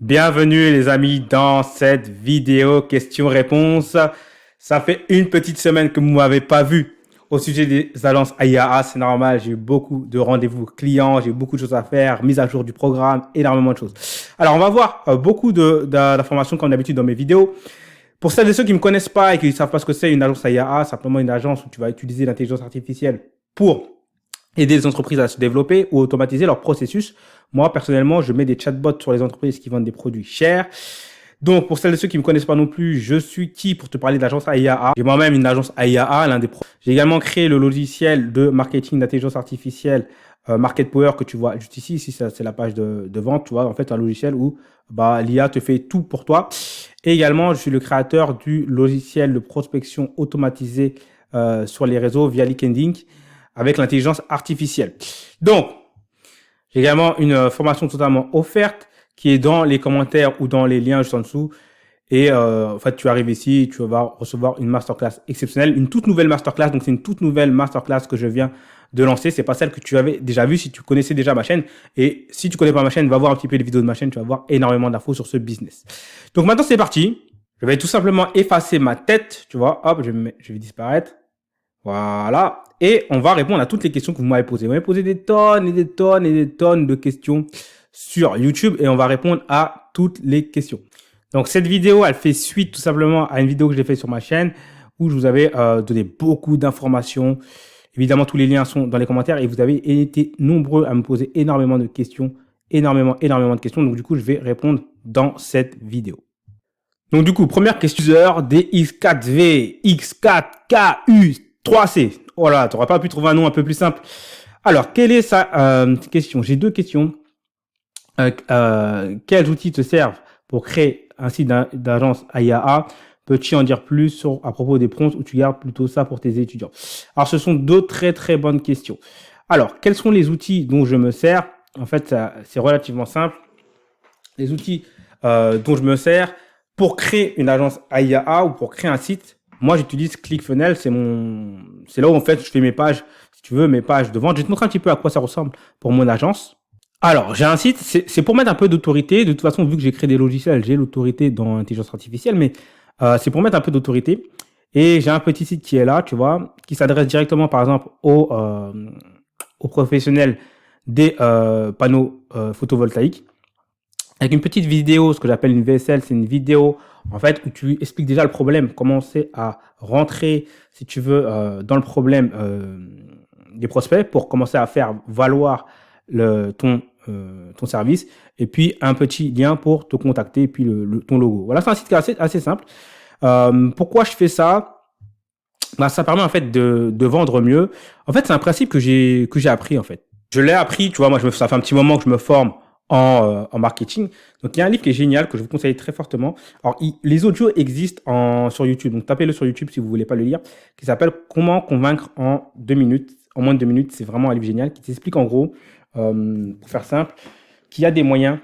Bienvenue les amis dans cette vidéo questions-réponses. Ça fait une petite semaine que vous ne m'avez pas vu au sujet des agences AIAA. C'est normal, j'ai eu beaucoup de rendez-vous clients, j'ai eu beaucoup de choses à faire, mise à jour du programme, énormément de choses. Alors on va voir beaucoup d'informations comme d'habitude dans mes vidéos. Pour celles et ceux qui ne me connaissent pas et qui ne savent pas ce que c'est une agence AIAA, simplement une agence où tu vas utiliser l'intelligence artificielle pour aider les entreprises à se développer ou automatiser leur processus. Moi, personnellement, je mets des chatbots sur les entreprises qui vendent des produits chers. Donc, pour celles et ceux qui ne me connaissent pas non plus, je suis qui pour te parler de l'agence AIAA? J'ai moi-même une agence AIAA, l'un des pros. J'ai également créé le logiciel de marketing d'intelligence artificielle Market Power que tu vois juste ici. Ici, c'est la page de vente, tu vois. En fait, un logiciel où l'IA te fait tout pour toi. Et également, je suis le créateur du logiciel de prospection automatisé sur les réseaux via LinkedIn avec l'intelligence artificielle. Donc, j'ai également une formation totalement offerte qui est dans les commentaires ou dans les liens juste en dessous. Et en fait, tu arrives ici, tu vas recevoir une masterclass exceptionnelle, une toute nouvelle masterclass. Donc, c'est une toute nouvelle masterclass que je viens de lancer. C'est pas celle que tu avais déjà vue si tu connaissais déjà ma chaîne. Et si tu connais pas ma chaîne, va voir un petit peu les vidéos de ma chaîne. Tu vas voir énormément d'infos sur ce business. Donc, maintenant, c'est parti. Je vais tout simplement effacer ma tête. Tu vois, hop, je vais disparaître. Voilà. Et on va répondre à toutes les questions que vous m'avez posées. Vous m'avez posé des tonnes et des tonnes et des tonnes de questions sur YouTube et on va répondre à toutes les questions. Donc, cette vidéo, elle fait suite tout simplement à une vidéo que j'ai faite sur ma chaîne où je vous avais donné beaucoup d'informations. Évidemment, tous les liens sont dans les commentaires et vous avez été nombreux à me poser énormément de questions, énormément de questions. Donc, du coup, je vais répondre dans cette vidéo. Donc, du coup, première question, DX4V, X4KU, 3C. Oh là, tu n'auras pas pu trouver un nom un peu plus simple. Alors, quelle est sa question? J'ai deux questions. Quels outils te servent pour créer un site d'agence AIAA? Peux-tu en dire plus à propos des prompts ou tu gardes plutôt ça pour tes étudiants? Alors, ce sont deux très bonnes questions. Alors, quels sont les outils dont je me sers? En fait, c'est relativement simple. Les outils dont je me sers pour créer une agence AIAA ou pour créer un site, moi, j'utilise ClickFunnels. C'est là où, en fait, je fais mes pages, si tu veux, mes pages de vente. Je vais te montrer un petit peu à quoi ça ressemble pour mon agence. Alors, j'ai un site, c'est pour mettre un peu d'autorité. De toute façon, vu que j'ai créé des logiciels, j'ai l'autorité dans l'intelligence artificielle, mais c'est pour mettre un peu d'autorité. Et j'ai un petit site qui est là, tu vois, qui s'adresse directement, par exemple, aux professionnels des panneaux photovoltaïques. Avec une petite vidéo, ce que j'appelle une VSL, c'est une vidéo en fait où tu expliques déjà le problème, commencer à rentrer, si tu veux, dans le problème des prospects pour commencer à faire valoir ton service et puis un petit lien pour te contacter et puis ton logo. Voilà, c'est un site qui est assez simple. Pourquoi je fais ça? Ça permet en fait de vendre mieux. En fait, c'est un principe que j'ai appris en fait. Je l'ai appris, tu vois, moi ça fait un petit moment que je me forme en marketing. Donc, il y a un livre qui est génial, que je vous conseille très fortement. Alors, les audios existent sur YouTube. Donc, tapez-le sur YouTube si vous voulez pas le lire, qui s'appelle Comment convaincre en 2 minutes. En moins de 2 minutes, c'est vraiment un livre génial qui t'explique en gros, pour faire simple, qu'il y a des moyens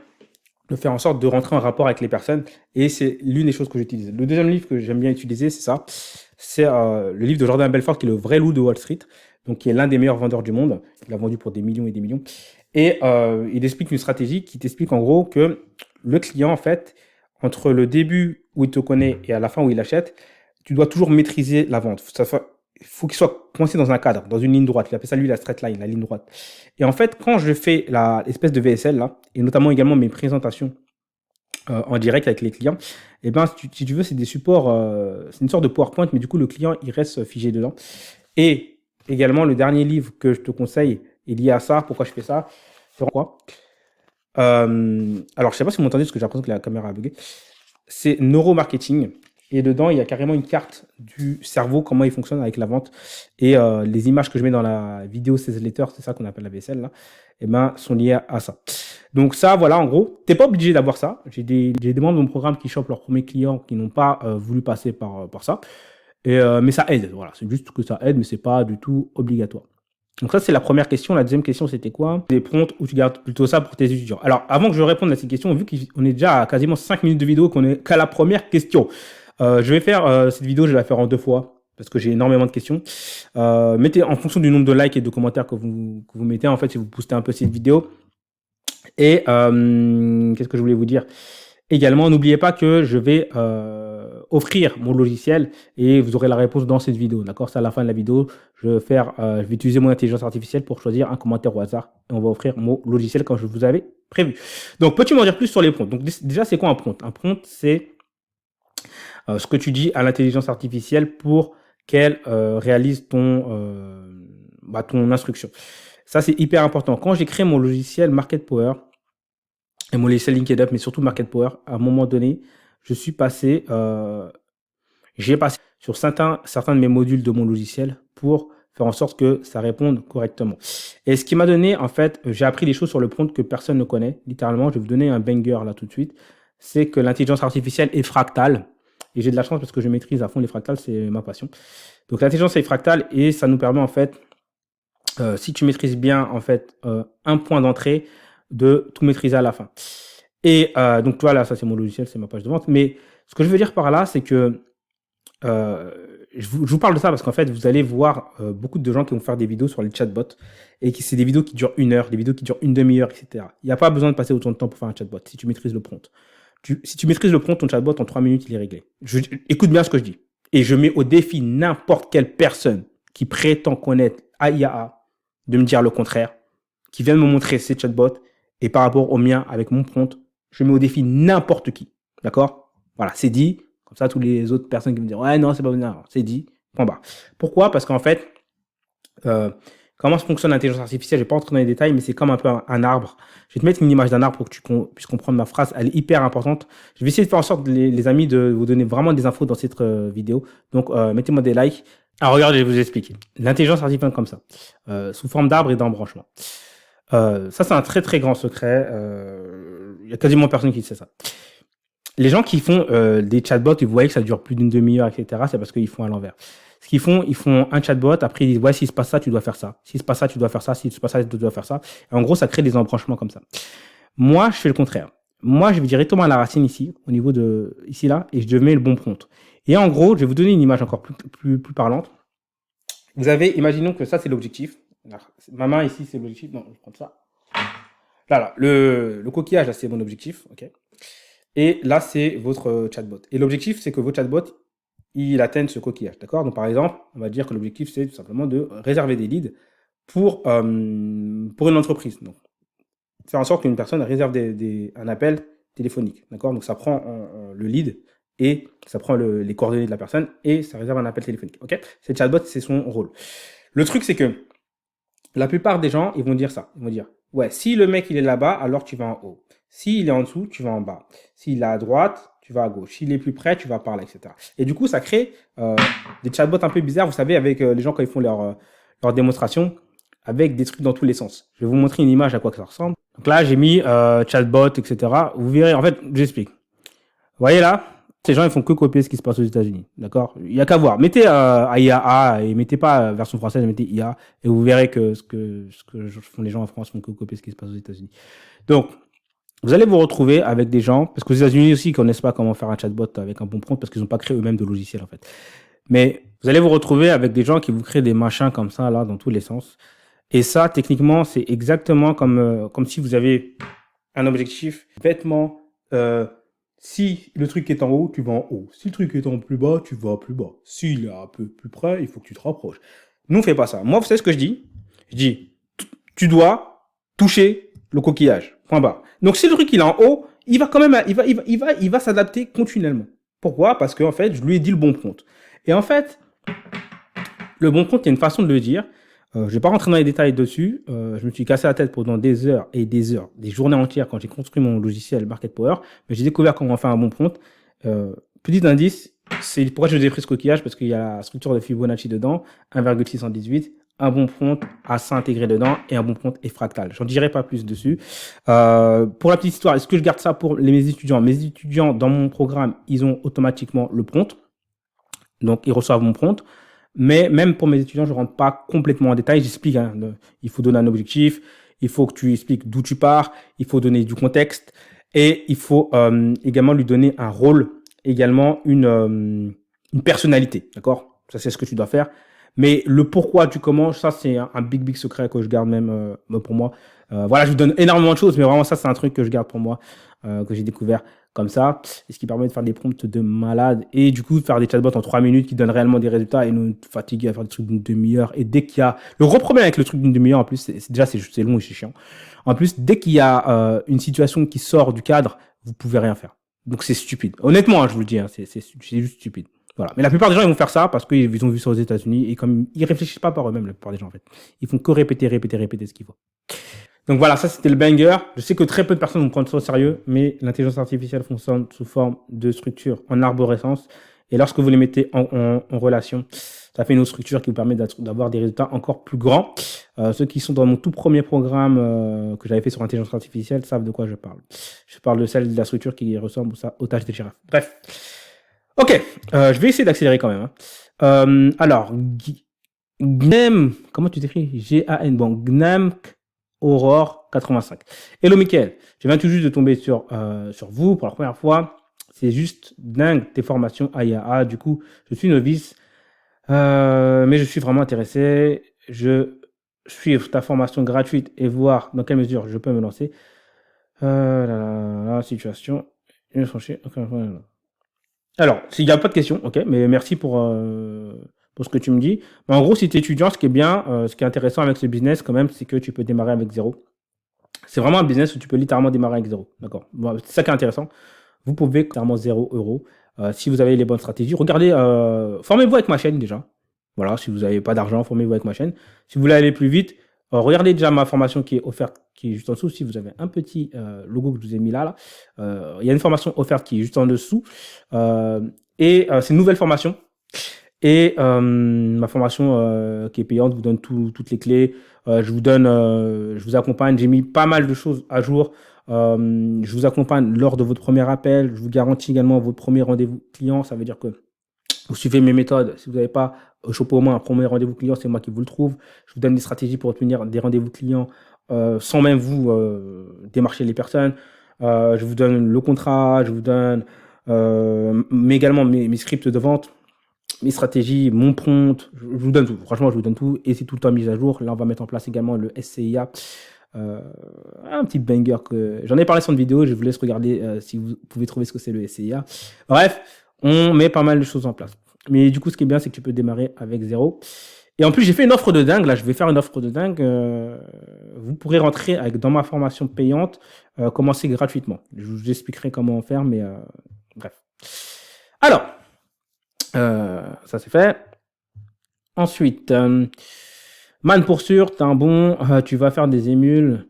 de faire en sorte de rentrer en rapport avec les personnes. Et c'est l'une des choses que j'utilise. Le deuxième livre que j'aime bien utiliser, c'est ça. C'est le livre de Jordan Belfort, qui est le vrai loup de Wall Street. Donc, qui est l'un des meilleurs vendeurs du monde. Il a vendu pour des millions et des millions. Et il explique une stratégie qui t'explique en gros que le client, en fait, entre le début où il te connaît et à la fin où il achète, tu dois toujours maîtriser la vente. Il faut qu'il soit coincé dans un cadre, dans une ligne droite. Il appelle ça, lui, la straight line, la ligne droite. Et en fait, quand je fais l'espèce de VSL, là, et notamment également mes présentations en direct avec les clients, eh ben, si tu veux, c'est des supports, c'est une sorte de PowerPoint, mais du coup, le client, il reste figé dedans. Et également, le dernier livre que je te conseille est lié à ça. Pourquoi je fais ça? C'est quoi? Alors, je sais pas si vous m'entendez parce que j'ai l'impression que la caméra a bugué. C'est neuromarketing. Et dedans, il y a carrément une carte du cerveau, comment il fonctionne avec la vente. Et les images que je mets dans la vidéo Sales Letter, c'est ça qu'on appelle la VSL, là, et ben, sont liées à ça. Donc ça, voilà, en gros, t'es pas obligé d'avoir ça. J'ai des membres de mon programme qui chopent leurs premiers clients qui n'ont pas voulu passer par ça. Mais ça aide, voilà. C'est juste que ça aide, mais c'est pas du tout obligatoire. Donc ça, c'est la première question. La deuxième question, c'était quoi? Des prompts ou tu gardes plutôt ça pour tes étudiants? Alors, avant que je réponde à cette question, vu qu'on est déjà à quasiment 5 minutes de vidéo, qu'on est qu'à la première question, je vais faire cette vidéo, je vais la faire en 2 fois parce que j'ai énormément de questions. Mettez en fonction du nombre de likes et de commentaires que vous mettez, en fait, si vous postez un peu cette vidéo. Et qu'est-ce que je voulais vous dire? Également, n'oubliez pas que je vais offrir mon logiciel et vous aurez la réponse dans cette vidéo. D'accord? C'est à la fin de la vidéo. Je vais utiliser mon intelligence artificielle pour choisir un commentaire au hasard et on va offrir mon logiciel comme je vous avais prévu. Donc, peux-tu m'en dire plus sur les prompts? Donc, déjà, c'est quoi un prompt? Un prompt, c'est ce que tu dis à l'intelligence artificielle pour qu'elle réalise ton instruction. Ça, c'est hyper important. Quand j'ai créé mon logiciel Market Power et mon logiciel LinkedIn, mais surtout Market Power, à un moment donné, j'ai passé sur certains de mes modules de mon logiciel pour faire en sorte que ça réponde correctement. Et ce qui m'a donné, en fait, j'ai appris des choses sur le prompt que personne ne connaît. Littéralement, je vais vous donner un banger là tout de suite. C'est que l'intelligence artificielle est fractale. Et j'ai de la chance parce que je maîtrise à fond les fractales, c'est ma passion. Donc l'intelligence est fractale et ça nous permet en fait, si tu maîtrises bien en fait un point d'entrée, de tout maîtriser à la fin. Et donc toi là, ça c'est mon logiciel, c'est ma page de vente. Mais ce que je veux dire par là, c'est que je vous parle de ça parce qu'en fait, vous allez voir beaucoup de gens qui vont faire des vidéos sur les chatbots et c'est des vidéos qui durent 1 heure, des vidéos qui durent une demi-heure, etc. Il n'y a pas besoin de passer autant de temps pour faire un chatbot si tu maîtrises le prompt. Si tu maîtrises le prompt, ton chatbot, en 3 minutes, il est réglé. Écoute bien ce que je dis. Et je mets au défi n'importe quelle personne qui prétend connaître AIA de me dire le contraire, qui vient de me montrer ses chatbots et par rapport au mien avec mon prompt, je mets au défi n'importe qui. D'accord? Voilà, c'est dit. Comme ça, tous les autres personnes qui me disent ouais, non, c'est pas bon, c'est dit. Point barre. Pourquoi? Parce qu'en fait, comment fonctionne l'intelligence artificielle? Je ne vais pas entrer dans les détails, mais c'est comme un peu un arbre. Je vais te mettre une image d'un arbre pour que tu puisses comprendre ma phrase. Elle est hyper importante. Je vais essayer de faire en sorte, les amis, de vous donner vraiment des infos dans cette vidéo. Donc, mettez-moi des likes. Alors, regarde, je vais vous expliquer. L'intelligence artificielle comme ça, sous forme d'arbre et d'embranchement. Ça, c'est un très, très grand secret. Il y a quasiment personne qui sait ça. Les gens qui font des chatbots, vous voyez que ça dure plus d'une demi-heure, etc., c'est parce qu'ils font à l'envers. Ce qu'ils font, ils font un chatbot, après ils disent ouais, s'il se passe ça, tu dois faire ça. S'il se passe ça, tu dois faire ça. S'il se passe ça, tu dois faire ça. Et en gros, ça crée des embranchements comme ça. Moi, je fais le contraire. Moi, je vais directement à la racine ici, au niveau de ici là, et je mets le bon prompt. Et en gros, je vais vous donner une image encore plus parlante. Vous avez, imaginons que ça c'est l'objectif. Ma main ici c'est l'objectif. Non, je prends ça. Là, le coquillage là c'est mon objectif, ok. Et là c'est votre chatbot. Et l'objectif c'est que votre chatbot il atteigne ce coquillage, d'accord? Donc par exemple, on va dire que l'objectif c'est tout simplement de réserver des leads pour une entreprise. Donc faire en sorte qu'une personne réserve un appel téléphonique, d'accord? Donc ça prend le lead et ça prend les coordonnées de la personne et ça réserve un appel téléphonique, ok? C'est le chatbot, c'est son rôle. Le truc c'est que la plupart des gens ils vont dire ça, ils vont dire ouais, si le mec il est là-bas, alors tu vas en haut. S'il est en dessous, tu vas en bas. S'il est à droite, tu vas à gauche. S'il est plus près, tu vas par là, etc. Et du coup, ça crée des chatbots un peu bizarres, vous savez, avec les gens quand ils font leur démonstration, avec des trucs dans tous les sens. Je vais vous montrer une image à quoi ça ressemble. Donc là, j'ai mis chatbot, etc. Vous verrez, en fait, j'explique. Vous voyez là, ces gens, ils font que copier ce qui se passe aux États-Unis. D'accord? Il n'y a qu'à voir. Mettez AIA et mettez pas version française, mettez IA et vous verrez que ce que font les gens en France font que copier ce qui se passe aux États-Unis. Donc, vous allez vous retrouver avec des gens, parce que les États-Unis aussi, ils connaissent pas comment faire un chatbot avec un bon prompt, parce qu'ils n'ont pas créé eux-mêmes de logiciel, en fait. Mais vous allez vous retrouver avec des gens qui vous créent des machins comme ça, là, dans tous les sens. Et ça, techniquement, c'est exactement comme si vous avez un objectif, bêtement, si le truc est en haut, tu vas en haut. Si le truc est en plus bas, tu vas plus bas. S'il est un peu plus près, il faut que tu te rapproches. Nous, on fait pas ça. Moi, vous savez ce que je dis? Je dis, tu dois toucher le coquillage. Point barre. Donc, si le truc il est en haut, il va quand même, il va s'adapter continuellement. Pourquoi? Parce que en fait, je lui ai dit le bon prompt. Et en fait, le bon prompt, il y a une façon de le dire. Je vais pas rentrer dans les détails dessus. Je me suis cassé la tête pendant des heures et des heures, des journées entières quand j'ai construit mon logiciel Market Power. Mais j'ai découvert comment faire un bon prompt. Petit indice, c'est pourquoi je vous ai pris ce coquillage, parce qu'il y a la structure de Fibonacci dedans, 1,618. Un bon prompt à s'intégrer dedans et un bon prompt est fractal. J'en dirai pas plus dessus. Pour la petite histoire, est-ce que je garde ça pour mes étudiants? Mes étudiants, dans mon programme, ils ont automatiquement le prompt. Donc, ils reçoivent mon prompt. Mais même pour mes étudiants, je rentre pas complètement en détail. J'explique, hein, il faut donner un objectif, il faut que tu expliques d'où tu pars, il faut donner du contexte et il faut également lui donner un rôle, également une personnalité. D'accord? Ça, c'est ce que tu dois faire. Mais le pourquoi du comment, ça c'est un big secret que je garde même pour moi. Voilà, je vous donne énormément de choses, mais vraiment ça c'est un truc que je garde pour moi, que j'ai découvert comme ça, et ce qui permet de faire des prompts de malade et du coup faire des chatbots en 3 minutes qui donnent réellement des résultats et nous fatiguer à faire des trucs d'une demi-heure. Et dès qu'il y a le gros problème avec le truc d'une demi-heure, en plus, c'est long et c'est chiant. En plus, dès qu'il y a une situation qui sort du cadre, vous pouvez rien faire. Donc c'est stupide. Honnêtement, hein, je vous le dis, hein, c'est juste stupide. Voilà. Mais la plupart des gens, ils vont faire ça parce qu'ils ont vu ça aux États-Unis et comme ils réfléchissent pas par eux-mêmes, la plupart des gens, en fait. Ils font que répéter ce qu'il faut. Donc voilà, ça c'était le banger. Je sais que très peu de personnes vont prendre ça au sérieux, mais l'intelligence artificielle fonctionne sous forme de structure en arborescence. Et lorsque vous les mettez en relation, ça fait une autre structure qui vous permet d'avoir des résultats encore plus grands. Ceux qui sont dans mon tout premier programme que j'avais fait sur l'intelligence artificielle savent de quoi je parle. Je parle de celle de la structure qui ressemble aux tâches des girafes. Bref. Ok, je vais essayer d'accélérer quand même. Alors, GNAM, comment tu t'écris? G-A-N, bon, GNAM Aurore 85. Hello Mickaël, je viens tout juste de tomber sur vous pour la première fois. C'est juste dingue tes formations AIAA. Du coup, je suis novice, mais je suis vraiment intéressé. Je suivre ta formation gratuite et voir dans quelle mesure je peux me lancer. La situation. Alors, s'il n'y a pas de questions, ok, mais merci pour ce que tu me dis. Mais en gros, si tu es étudiant, ce qui est bien, ce qui est intéressant avec ce business quand même, c'est que tu peux démarrer avec zéro. C'est vraiment un business où tu peux littéralement démarrer avec zéro. D'accord. Bon, c'est ça qui est intéressant. Vous pouvez littéralement 0 €. Si vous avez les bonnes stratégies, regardez, formez-vous avec ma chaîne déjà. Voilà, si vous n'avez pas d'argent, formez-vous avec ma chaîne. Si vous voulez aller plus vite, regardez déjà ma formation qui est offerte, qui est juste en dessous. Si vous avez un petit logo que je vous ai mis là, il y a une formation offerte qui est juste en dessous. C'est une nouvelle formation. Et ma formation qui est payante vous donne toutes les clés. Je vous accompagne. J'ai mis pas mal de choses à jour. Je vous accompagne lors de votre premier appel. Je vous garantis également votre premier rendez-vous client. Ça veut dire que vous suivez mes méthodes. Si vous n'avez pas chopé au moins un premier rendez-vous client, c'est moi qui vous le trouve. Je vous donne des stratégies pour obtenir des rendez-vous clients sans même vous démarcher les personnes. Je vous donne le contrat. Je vous donne mais également mes scripts de vente, mes stratégies, mon prompt. Je vous donne tout. Franchement, je vous donne tout. Et c'est tout le temps mis à jour. Là, on va mettre en place également le SCIA. Un petit banger que j'en ai parlé sur une vidéo. Je vous laisse regarder si vous pouvez trouver ce que c'est le SCIA. Bref, on met pas mal de choses en place. Mais du coup, ce qui est bien, c'est que tu peux démarrer avec zéro. Et en plus, j'ai fait une offre de dingue. Là, je vais faire une offre de dingue. Vous pourrez rentrer dans ma formation payante, commencer gratuitement. Je vous expliquerai comment faire, mais bref. Alors, ça c'est fait. Ensuite, man pour sûr, t'es un bon, tu vas faire des émules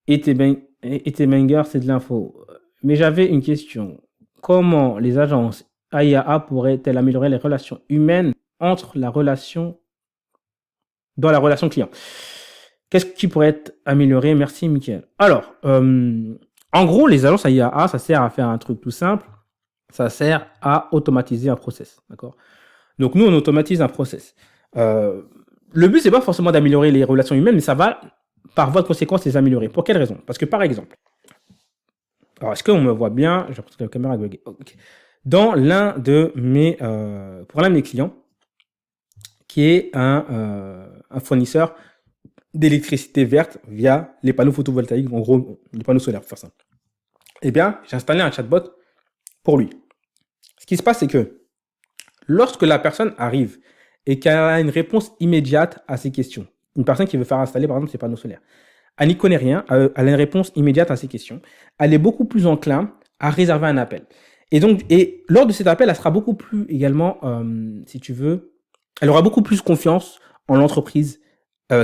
et tes bangers, c'est de l'info. Mais j'avais une question. Comment les agences AIAA pourraient-elles améliorer les relations humaines dans la relation client? Qu'est-ce qui pourrait être amélioré? Merci, Mickaël. Alors, en gros, les agences AIAA, ça sert à faire un truc tout simple. Ça sert à automatiser un process. D'accord? Donc, nous, on automatise un process. Le but, c'est pas forcément d'améliorer les relations humaines, mais ça va, par voie de conséquence, les améliorer. Pour quelle raison? Parce que, par exemple, alors, est-ce qu'on me voit bien? J'ai l'impression que la caméra est buggée. Okay. Dans pour l'un de mes clients, qui est un fournisseur d'électricité verte via les panneaux photovoltaïques, en gros, les panneaux solaires, pour faire ça. Eh bien, j'ai installé un chatbot pour lui. Ce qui se passe, c'est que lorsque la personne arrive et qu'elle a une réponse immédiate à ses questions, une personne qui veut faire installer, par exemple, ses panneaux solaires, elle n'y connaît rien, elle a une réponse immédiate à ses questions, elle est beaucoup plus enclin à réserver un appel. Et lors de cet appel, elle sera beaucoup plus également, si tu veux, elle aura beaucoup plus confiance en l'entreprise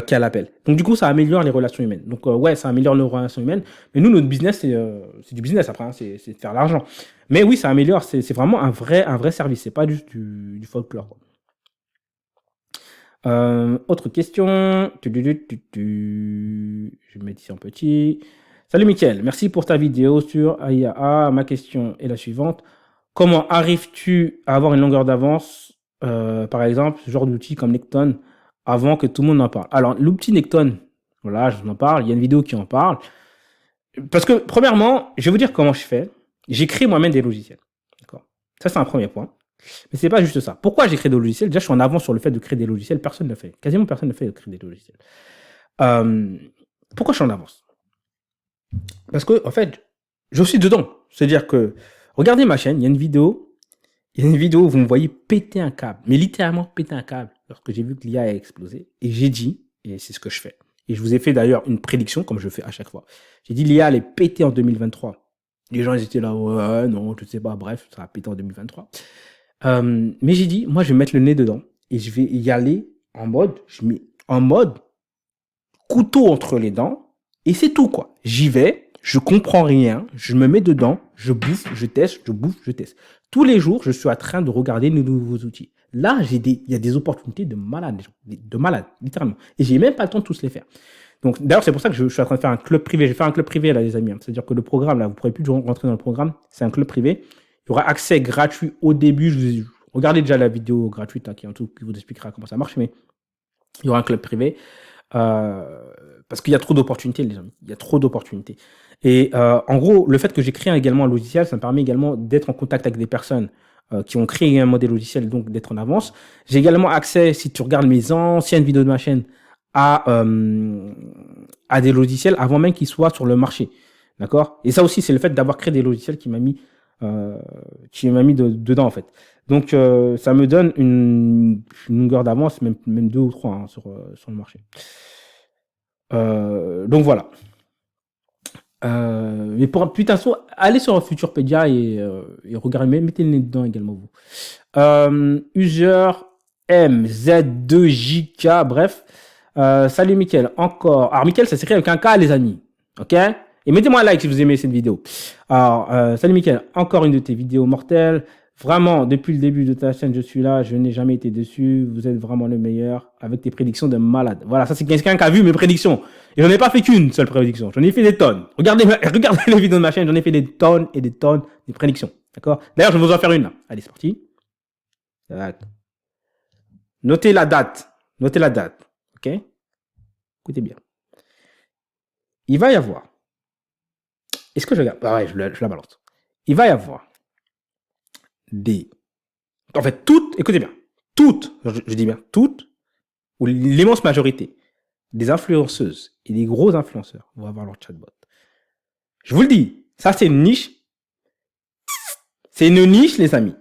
qu'à l'appel. Donc du coup, ça améliore les relations humaines. Donc ouais, ça améliore les relations humaines. Mais nous, notre business, c'est du business après, hein, c'est de faire l'argent. Mais oui, ça améliore. C'est vraiment un vrai service. C'est pas juste du folklore, quoi. Autre question. Je vais mettre ici en petit. Salut Mickaël, merci pour ta vidéo sur AIAA. Ma question est la suivante. Comment arrives-tu à avoir une longueur d'avance, par exemple, ce genre d'outil comme Necton, avant que tout le monde en parle? Alors, l'outil Necton, voilà, je vous en parle. Il y a une vidéo qui en parle. Parce que, premièrement, je vais vous dire comment je fais. J'ai créé moi-même des logiciels. D'accord? Ça, c'est un premier point. Mais c'est pas juste ça. Pourquoi j'ai créé des logiciels? Déjà, je suis en avance sur le fait de créer des logiciels. Personne ne le fait. Quasiment personne ne le fait de créer des logiciels. Pourquoi je suis en avance? Parce que, en fait, je suis dedans. C'est-à-dire que, regardez ma chaîne, il y a une vidéo où vous me voyez péter un câble, mais littéralement péter un câble, lorsque j'ai vu que l'IA a explosé. Et j'ai dit, et c'est ce que je fais, et je vous ai fait d'ailleurs une prédiction, comme je fais à chaque fois. J'ai dit l'IA allait péter en 2023. Les gens, ils étaient là, ouais, non, je sais pas, bref, ça va péter en 2023. Mais j'ai dit, moi, je vais mettre le nez dedans, et je vais y aller en mode couteau entre les dents, et c'est tout, quoi. J'y vais, je comprends rien, je me mets dedans, je bouffe, je teste, je bouffe, je teste. Tous les jours, je suis en train de regarder de nouveaux outils. Là, il y a des opportunités de malade, de malade, littéralement. Et j'ai même pas le temps de tous les faire. Donc, d'ailleurs, c'est pour ça que je suis en train de faire un club privé. J'ai fait un club privé, là, les amis. C'est-à-dire que le programme, là, vous ne pourrez plus rentrer dans le programme. C'est un club privé. Il y aura accès gratuit au début. Regardez déjà la vidéo gratuite, là, qui vous expliquera comment ça marche, mais il y aura un club privé. Parce qu'il y a trop d'opportunités, les amis. Il y a trop d'opportunités. Et en gros, le fait que j'ai créé également un logiciel, ça me permet également d'être en contact avec des personnes qui ont créé un modèle logiciel, donc d'être en avance. J'ai également accès, si tu regardes mes anciennes vidéos de ma chaîne, à des logiciels avant même qu'ils soient sur le marché. D'accord? Et ça aussi, c'est le fait d'avoir créé des logiciels qui m'a mis dedans, en fait. Donc, ça me donne une longueur d'avance, même 2 ou 3 hein, sur le marché. Donc voilà. Mais pour un putain, allez sur Futurpedia et regardez, mettez le nez dedans également vous. User MZ2JK, bref. Salut Mickaël, encore. Alors Mickaël, ça s'écrit avec un K, les amis. Ok? Et mettez-moi un like si vous aimez cette vidéo. Alors, salut Mickaël, encore une de tes vidéos mortelles. Vraiment, depuis le début de ta chaîne, je suis là, je n'ai jamais été dessus. Vous êtes vraiment le meilleur avec tes prédictions de malade. Voilà, ça c'est quelqu'un qui a vu mes prédictions. Et j'en ai pas fait qu'une seule prédiction. J'en ai fait des tonnes. Regardez les vidéos de ma chaîne, j'en ai fait des tonnes et des tonnes de prédictions. D'accord? D'ailleurs, je vais vous en faire une là. Allez, c'est parti. Notez la date. Notez la date. Ok? Écoutez bien. Il va y avoir. Est-ce que je regarde? Ah ouais, je la balance. Il va y avoir en fait, écoutez bien, je dis bien toutes, ou l'immense majorité des influenceuses et des gros influenceurs vont avoir leur chatbot. Je vous le dis, ça c'est une niche. C'est une niche, les amis.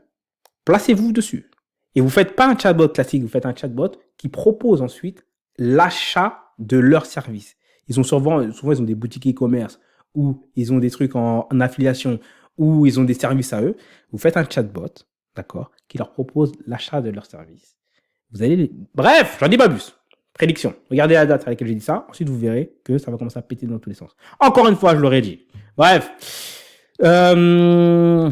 Placez-vous dessus. Et vous faites pas un chatbot classique, vous faites un chatbot qui propose ensuite l'achat de leurs services. Ils ont souvent ils ont des boutiques e-commerce ou ils ont des trucs en affiliation ou ils ont des services à eux. Vous faites un chatbot, d'accord, qui leur propose l'achat de leurs services. Vous allez Bref, j'en dis pas plus. Prédiction. Regardez la date à laquelle j'ai dit ça. Ensuite, vous verrez que ça va commencer à péter dans tous les sens. Encore une fois, je l'aurais dit. Bref. Moi,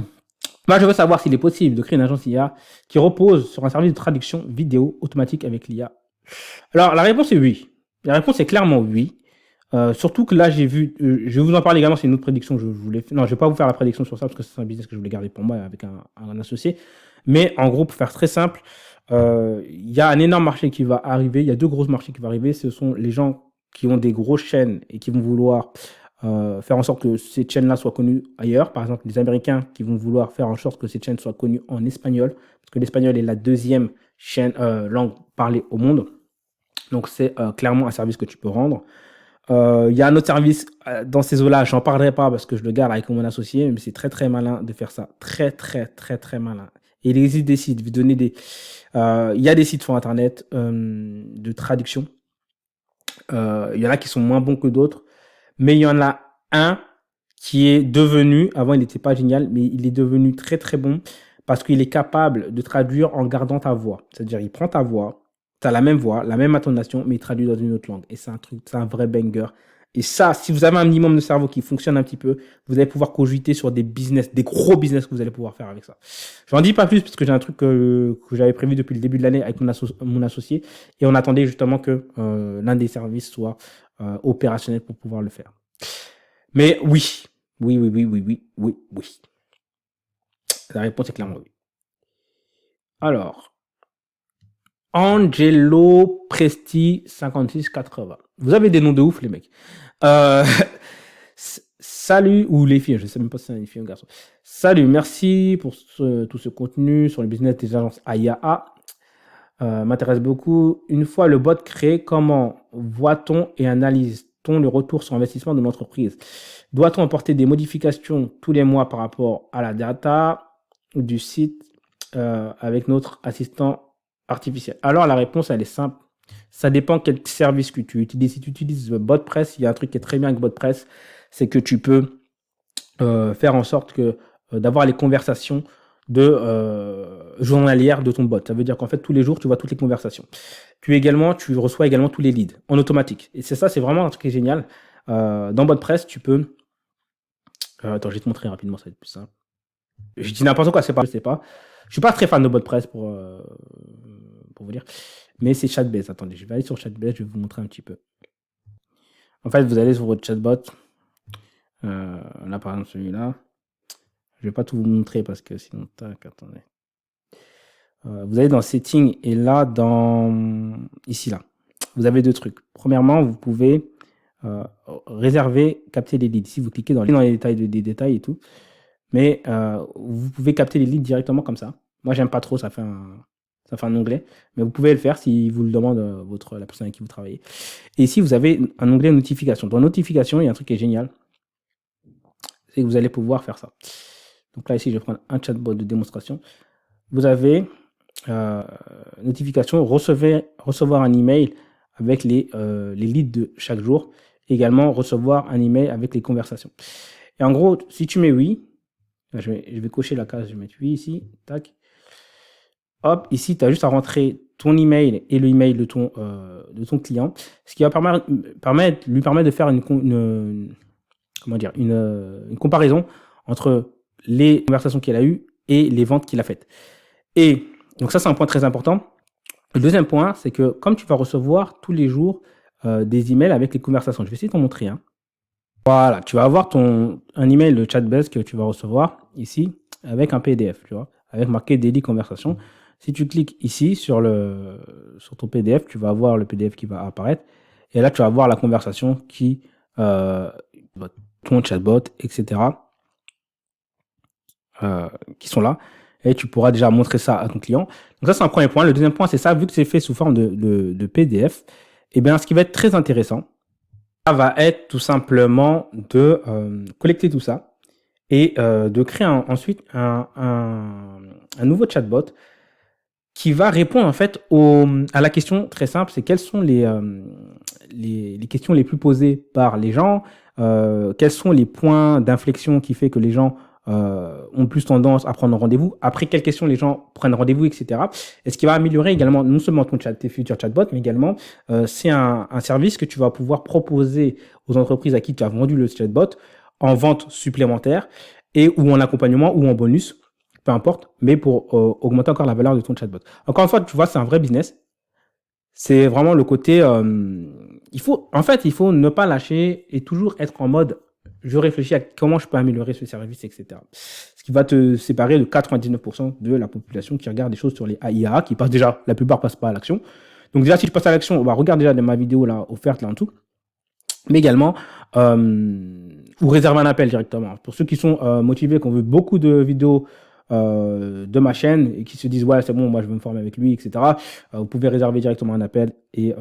je veux savoir s'il est possible de créer une agence IA qui repose sur un service de traduction vidéo automatique avec l'IA. Alors, la réponse est oui. La réponse est clairement oui. Surtout que là, j'ai vu, je vais vous en parler également, c'est une autre prédiction que je voulais faire. Non, je vais pas vous faire la prédiction sur ça parce que c'est un business que je voulais garder pour moi avec un associé. Mais en gros, pour faire très simple, il y a un énorme marché qui va arriver. Il y a 2 gros marchés qui vont arriver. Ce sont les gens qui ont des grosses chaînes et qui vont vouloir faire en sorte que ces chaînes-là soient connues ailleurs. Par exemple, les Américains qui vont vouloir faire en sorte que ces chaînes soient connues en espagnol, parce que l'espagnol est la 2e langue parlée au monde. Donc, c'est clairement un service que tu peux rendre. Il y a un autre service dans ces eaux-là, j'en parlerai pas parce que je le garde avec mon associé, mais c'est très très malin de faire ça. Très très très très malin. Et il existe des sites, il y a des sites sur internet de traduction. Il y en a qui sont moins bons que d'autres, mais il y en a un qui est devenu, avant il n'était pas génial, mais il est devenu très très bon parce qu'il est capable de traduire en gardant ta voix. C'est-à-dire, il prend ta voix, tu as la même voix, la même intonation, mais il traduit dans une autre langue. Et c'est un vrai banger. Et ça, si vous avez un minimum de cerveau qui fonctionne un petit peu, vous allez pouvoir cogiter sur des business, des gros business que vous allez pouvoir faire avec ça. J'en dis pas plus parce que j'ai un truc que j'avais prévu depuis le début de l'année avec mon associé. Et on attendait justement que l'un des services soit opérationnel pour pouvoir le faire. Mais oui. La réponse est clairement oui. Alors, Angelo Presti 5680. Vous avez des noms de ouf, les mecs. Salut, ou les filles, je sais même pas si c'est une fille ou un garçon. Salut, merci pour tout ce contenu sur le business des agences AIA. M'intéresse beaucoup. Une fois le bot créé, comment voit-on et analyse le retour sur investissement de l'entreprise? Doit-on apporter des modifications tous les mois par rapport à la data du site avec notre assistant artificiel? Alors, la réponse, elle est simple. Ça dépend quel service que tu utilises. Si tu utilises BotPress, il y a un truc qui est très bien avec BotPress, c'est que tu peux faire en sorte que d'avoir les conversations journalières de ton bot. Ça veut dire qu'en fait, tous les jours, tu vois toutes les conversations. Tu reçois également tous les leads en automatique. Et c'est vraiment un truc qui est génial. Dans BotPress, tu peux... attends, je vais te montrer rapidement, ça va être plus simple. Je dis n'importe quoi, je sais pas. Je suis pas très fan de BotPress pour vous dire. Mais c'est Chatbase. Attendez, je vais aller sur Chatbase, je vais vous montrer un petit peu. En fait, vous allez sur votre chatbot. Là, par exemple, celui-là. Je vais pas tout vous montrer parce que sinon, tac, attendez. Vous allez dans Settings et là, ici, là. Vous avez deux trucs. Premièrement, vous pouvez réserver, capter les leads. Ici, vous cliquez dans les détails des détails et tout. Mais vous pouvez capter les leads directement comme ça. Moi, j'aime pas trop, ça fait un onglet. Mais vous pouvez le faire si vous le demande la personne avec qui vous travaillez. Et ici, vous avez un onglet notification. Dans notification, il y a un truc qui est génial. C'est que vous allez pouvoir faire ça. Donc là, ici, je vais prendre un chatbot de démonstration. Vous avez notification, recevoir un email avec les leads de chaque jour. Également, recevoir un email avec les conversations. Et en gros, si tu mets oui, je vais cocher la case, je vais mettre oui ici, tac. Hop, ici, tu as juste à rentrer ton email et le email de ton client, ce qui va lui permettre de faire une comparaison entre les conversations qu'il a eues et les ventes qu'il a faites. Et donc ça, c'est un point très important. Le deuxième point, c'est que comme tu vas recevoir tous les jours des emails avec les conversations, je vais essayer de t'en montrer un. Voilà, tu vas avoir un email de Chatbase que tu vas recevoir ici avec un PDF, tu vois, avec marqué Daily Conversation. Si tu cliques ici sur ton PDF, tu vas avoir le PDF qui va apparaître. Et là, tu vas voir la conversation ton chatbot, etc. Qui sont là. Et tu pourras déjà montrer ça à ton client. Donc ça, c'est un premier point. Le deuxième point, c'est ça, vu que c'est fait sous forme de PDF, eh bien, ce qui va être très intéressant, ça va être tout simplement de collecter tout ça et de créer ensuite un nouveau chatbot qui va répondre en fait à la question très simple, c'est quelles sont les questions les plus posées par les gens, quels sont les points d'inflexion qui fait que les gens ont plus tendance à prendre rendez-vous, après quelles questions les gens prennent rendez-vous, etc. Et ce qui va améliorer également non seulement tes futurs chatbots, mais également c'est un service que tu vas pouvoir proposer aux entreprises à qui tu as vendu le chatbot en vente supplémentaire et ou en accompagnement ou en bonus, peu importe, mais pour augmenter encore la valeur de ton chatbot. Encore une fois, tu vois, c'est un vrai business. C'est vraiment le côté... il faut ne pas lâcher et toujours être en mode je réfléchis à comment je peux améliorer ce service, etc. Ce qui va te séparer de 99% de la population qui regarde des choses sur les AIA, qui passent déjà, la plupart passent pas à l'action. Donc déjà, si tu passes à l'action, regarde déjà ma vidéo là, offerte là en tout. Mais également, ou réserve un appel directement. Pour ceux qui sont motivés, qui ont vu beaucoup de vidéos de ma chaîne et qui se disent ouais c'est bon, moi je veux me former avec lui, etc. Vous pouvez réserver directement un appel et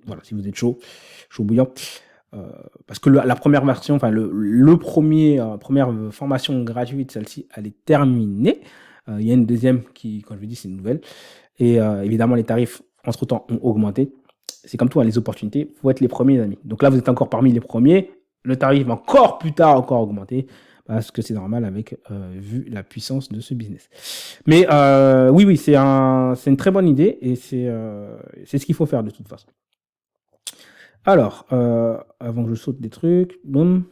voilà, si vous êtes chaud bouillant. Parce que la première version, enfin première formation gratuite, celle-ci, elle est terminée. Il y a une deuxième qui, quand je vous dis, c'est une nouvelle. Et évidemment, les tarifs, entre-temps, ont augmenté. C'est comme tout, les opportunités, il faut être les premiers, les amis. Donc là, vous êtes encore parmi les premiers. Le tarif va encore plus tard augmenter parce que c'est normal avec vu la puissance de ce business. Mais oui, c'est une très bonne idée et c'est ce qu'il faut faire de toute façon. Alors, avant que je saute des trucs, boum.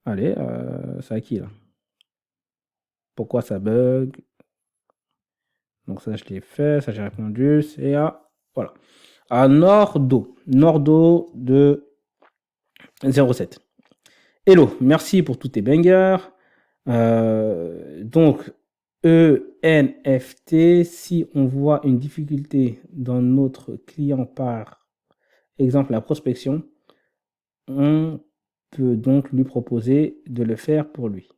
Allez, c'est à qui là? Pourquoi ça bug? Donc ça, je l'ai fait, ça j'ai répondu, c'est voilà. À Nordo de 07. Hello, merci pour tous tes bangers. Donc, ENFT, si on voit une difficulté dans notre client par exemple la prospection, on peut donc lui proposer de le faire pour lui.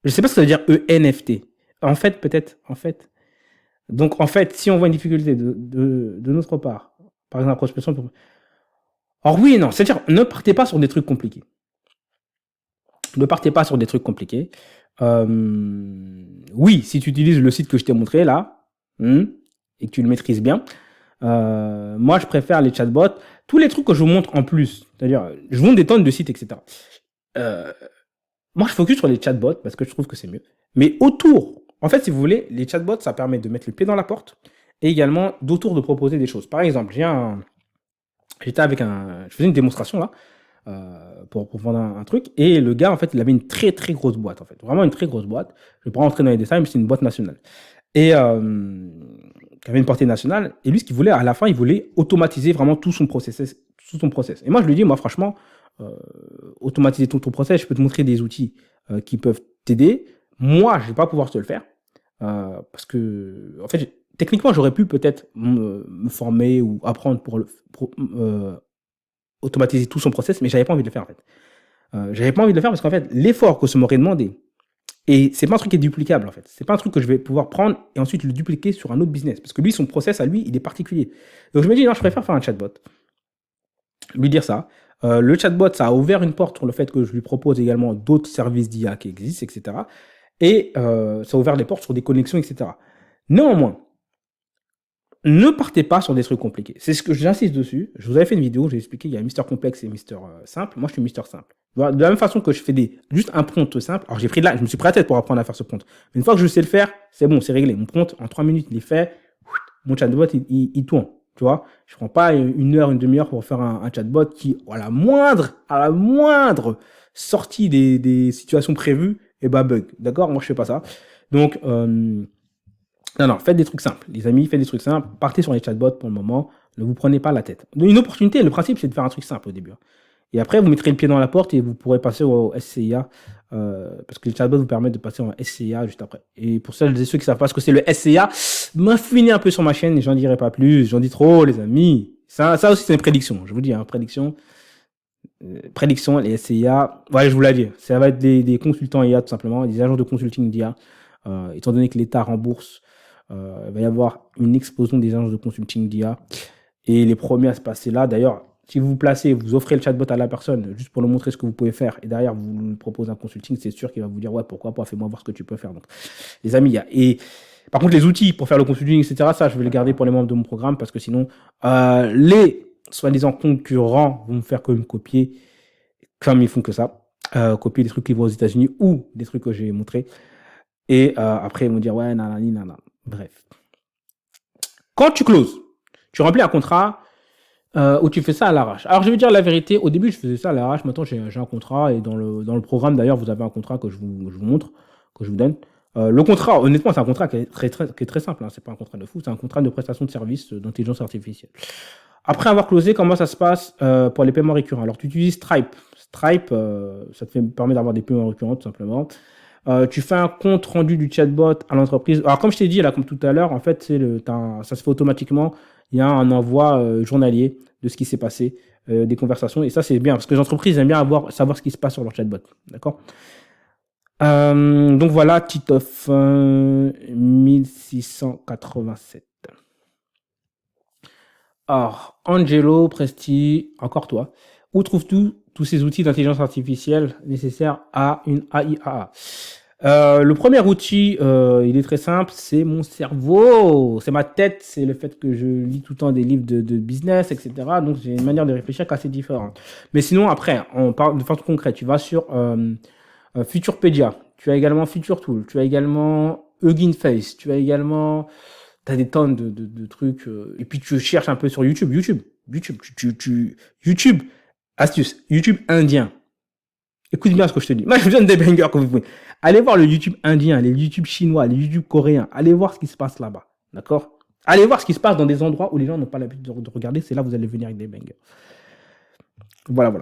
Je ne sais pas ce que ça veut dire ENFT. En fait, Donc, en fait, si on voit une difficulté de notre part, par exemple, la prospection, alors oui et non, c'est-à-dire, ne partez pas sur des trucs compliqués. Ne partez pas sur des trucs compliqués. Oui, si tu utilises le site que je t'ai montré là, et que tu le maîtrises bien, moi je préfère les chatbots. Tous les trucs que je vous montre en plus, c'est-à-dire, je vous montre des tonnes de sites, etc. Euh, Moi je focus sur les chatbots parce que je trouve que c'est mieux. Mais autour, en fait, si vous voulez, les chatbots, ça permet de mettre le pied dans la porte et également d'autour de proposer des choses. Par exemple, j'étais avec je faisais une démonstration là pour vendre un truc. Et le gars, en fait, il avait une très très grosse boîte, en fait. Vraiment une très grosse boîte. Je ne vais pas rentrer dans les détails, mais c'est une boîte nationale. Et qui avait une portée nationale. Et lui, ce qu'il voulait, à la fin, il voulait automatiser vraiment tout son process. Tout son process. Et moi, je lui dis, moi, franchement, automatiser tout ton process, je peux te montrer des outils qui peuvent t'aider. Moi, je ne vais pas pouvoir te le faire. Parce que, en fait, techniquement, j'aurais pu peut-être me former ou apprendre pour automatiser tout son process, mais j'avais pas envie de le faire en fait. J'avais pas envie de le faire parce qu'en fait, l'effort que ça m'aurait demandé, et c'est pas un truc qui est duplicable en fait. C'est pas un truc que je vais pouvoir prendre et ensuite le dupliquer sur un autre business. Parce que lui, son process à lui, il est particulier. Donc je me dis, non, je préfère faire un chatbot. Lui dire ça. Le chatbot, ça a ouvert une porte sur le fait que je lui propose également d'autres services d'IA qui existent, etc. Et ça a ouvert les portes sur des connexions, etc. Néanmoins, ne partez pas sur des trucs compliqués. C'est ce que j'insiste dessus. Je vous avais fait une vidéo, j'ai expliqué, il y a Mister complexe et Mister simple. Moi, je suis Mister simple. De la même façon que je fais juste un prompt simple. Alors, je me suis pris la tête pour apprendre à faire ce prompt. Mais une fois que je sais le faire, c'est bon, c'est réglé. Mon prompt, en 3 minutes, il est fait. Mon chatbot, il tourne. Tu vois, je prends pas une heure, une demi-heure pour faire un chatbot qui, à la moindre sortie des situations prévues, et bah bug. D'accord? Moi, je fais pas ça. Donc, non, faites des trucs simples. Les amis, faites des trucs simples. Partez sur les chatbots pour le moment. Ne vous prenez pas la tête. Une opportunité, le principe, c'est de faire un truc simple au début. Et après, vous mettrez le pied dans la porte et vous pourrez passer au SCIA. Parce que les chatbots vous permettent de passer en SCIA juste après. Et pour celles et ceux qui ne savent pas ce que c'est le SCIA, m'infinez un peu sur ma chaîne et j'en dirai pas plus. J'en dis trop, les amis. Ça aussi, c'est une prédiction. Je vous dis, prédiction. Prédiction, les SCIA. Ouais, je vous l'ai dit. Ça va être des consultants IA, tout simplement. Des agents de consulting d'IA. Étant donné que l'État rembourse, il va y avoir une explosion des agences de consulting d'IA. Et les premiers à se passer là, d'ailleurs, si vous vous placez, vous offrez le chatbot à la personne juste pour lui montrer ce que vous pouvez faire, et derrière vous lui proposez un consulting, c'est sûr qu'il va vous dire ouais, pourquoi pas, fais-moi voir ce que tu peux faire. Donc, les amis, il y a. Et par contre, les outils pour faire le consulting, etc., ça, je vais les garder pour les membres de mon programme parce que sinon, les soi-disant concurrents vont me faire que me copier comme ils font que ça. Copier des trucs qui vont aux États-Unis ou des trucs que j'ai montrés. Et après, ils vont dire ouais, nanani, nanana. Bref. Quand tu closes, tu remplis un contrat où tu fais ça à l'arrache. Alors, je vais dire la vérité. Au début, je faisais ça à l'arrache. Maintenant, j'ai un contrat. Et dans le programme, d'ailleurs, vous avez un contrat que je vous montre, que je vous donne. Le contrat, honnêtement, c'est un contrat qui est très simple. Hein. C'est pas un contrat de fou. C'est un contrat de prestation de services d'intelligence artificielle. Après avoir closé, comment ça se passe pour les paiements récurrents? Alors, tu utilises Stripe. Stripe, ça te permet d'avoir des paiements récurrents, tout simplement. Tu fais un compte rendu du chatbot à l'entreprise. Alors, comme je t'ai dit, là, comme tout à l'heure, en fait, ça se fait automatiquement. Il y a un envoi journalier de ce qui s'est passé, des conversations. Et ça, c'est bien, parce que les entreprises aiment bien savoir ce qui se passe sur leur chatbot. D'accord? Donc voilà, Titoff 1687. Alors, Angelo, Presti, encore toi. Où trouves-tu tous ces outils d'intelligence artificielle nécessaires à une AIAA? Le premier outil, il est très simple, c'est mon cerveau, c'est ma tête, c'est le fait que je lis tout le temps des livres de business, etc. Donc j'ai une manière de réfléchir assez différente. Mais sinon, après, on parle de façon concrète. Tu vas sur Futurepedia, tu as également FutureTool, tu as également Hugging Face, tu as également, t'as des tonnes de trucs. Et puis tu cherches un peu sur YouTube, YouTube, astuce, YouTube indien. Écoute bien ce que je te dis. Moi, je vous donne des bangers que vous pouvez. Allez voir le YouTube indien, les YouTube chinois, les YouTube coréens. Allez voir ce qui se passe là-bas. D'accord? Allez voir ce qui se passe dans des endroits où les gens n'ont pas l'habitude de regarder. C'est là que vous allez venir avec des bangers. Voilà.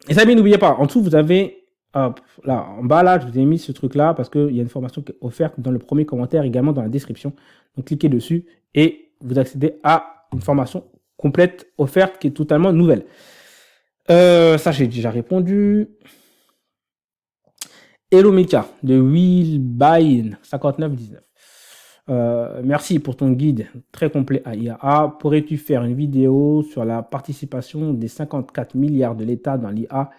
Les amis, n'oubliez pas, en dessous, vous avez, là, en bas, là, je vous ai mis ce truc-là parce qu'il y a une formation qui est offerte dans le premier commentaire, également dans la description. Donc, cliquez dessus et vous accédez à une formation complète, offerte, qui est totalement nouvelle. Ça, j'ai déjà répondu. Hello Meka de Willbine 5919. Merci pour ton guide très complet à IAA. Pourrais-tu faire une vidéo sur la participation des 54 milliards de l'État dans l'IA?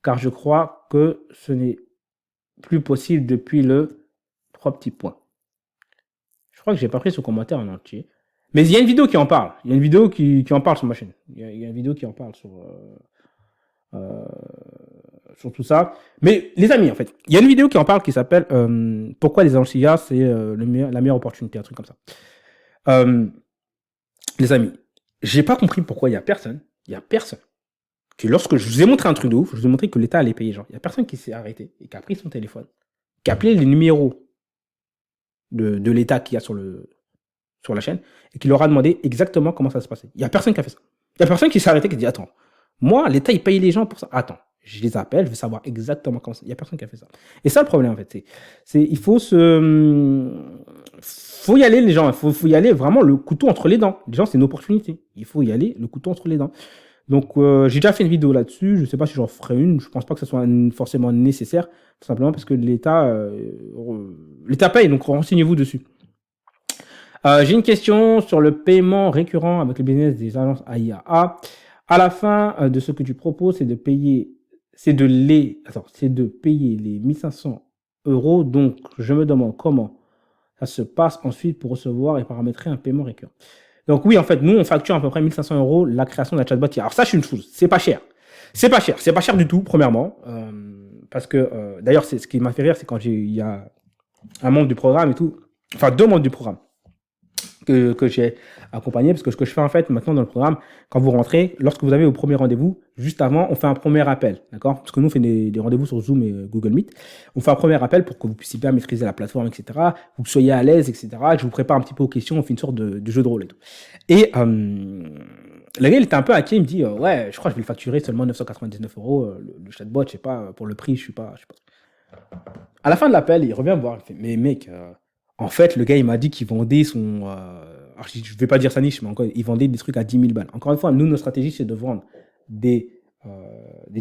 Car je crois que ce n'est plus possible depuis le 3 petits points. Je crois que j'ai pas pris ce commentaire en entier. Mais il y a une vidéo qui en parle. Il y a une vidéo qui en parle sur ma chaîne. Il y a une vidéo qui en parle sur tout ça. Mais les amis, en fait, il y a une vidéo qui en parle qui s'appelle Pourquoi les agences IA, c'est la meilleure opportunité, un truc comme ça. Les amis, j'ai pas compris pourquoi il y a personne, que lorsque je vous ai montré un truc de ouf, je vous ai montré que l'État allait payer les gens. Il y a personne qui s'est arrêté et qui a pris son téléphone, qui a appelé les numéros de l'État qu'il y a sur la chaîne et qui leur a demandé exactement comment ça se passait. Il y a personne qui a fait ça. Il y a personne qui s'est arrêté qui dit attends, moi l'État il paye les gens pour ça. Attends, je les appelle, je veux savoir exactement comment ça. Il y a personne qui a fait ça. Et ça le problème en fait, c'est il faut y aller les gens, faut y aller vraiment le couteau entre les dents. Les gens c'est une opportunité. Il faut y aller le couteau entre les dents. Donc j'ai déjà fait une vidéo là-dessus, je sais pas si j'en ferai une, je pense pas que ce soit forcément nécessaire, tout simplement parce que l'État paye, donc renseignez-vous dessus. J'ai une question sur le paiement récurrent avec le business des agences AIA. À la fin de ce que tu proposes, c'est de payer les 1500 €. Donc, je me demande comment ça se passe ensuite pour recevoir et paramétrer un paiement récurrent. Donc oui, en fait, nous, on facture à peu près 1500 € la création d'un chatbot. Alors ça, c'est une chose, c'est pas cher. C'est pas cher du tout, premièrement. Parce que, d'ailleurs, ce qui m'a fait rire, c'est quand il y a un membre du programme et tout, enfin 2 membres du programme que j'ai accompagné, parce que ce que je fais en fait maintenant dans le programme, quand vous rentrez, lorsque vous avez au premier rendez-vous, juste avant, on fait un premier appel, d'accord? Parce que nous, on fait des rendez-vous sur Zoom et Google Meet. On fait un premier appel pour que vous puissiez bien maîtriser la plateforme, etc., vous soyez à l'aise, etc., je vous prépare un petit peu aux questions, on fait une sorte de jeu de rôle et tout. Et le gars, il était un peu inquiet, il me dit, ouais, je crois que je vais le facturer seulement 999 €, le chatbot, je sais pas, pour le prix, je sais pas. À la fin de l'appel, il revient me voir, il fait, mais mec, en fait, le gars, il m'a dit qu'il vendait son... alors, je vais pas dire sa niche, mais encore, il vendait des trucs à 10 000 balles. Encore une fois, nous, notre stratégie, c'est de vendre des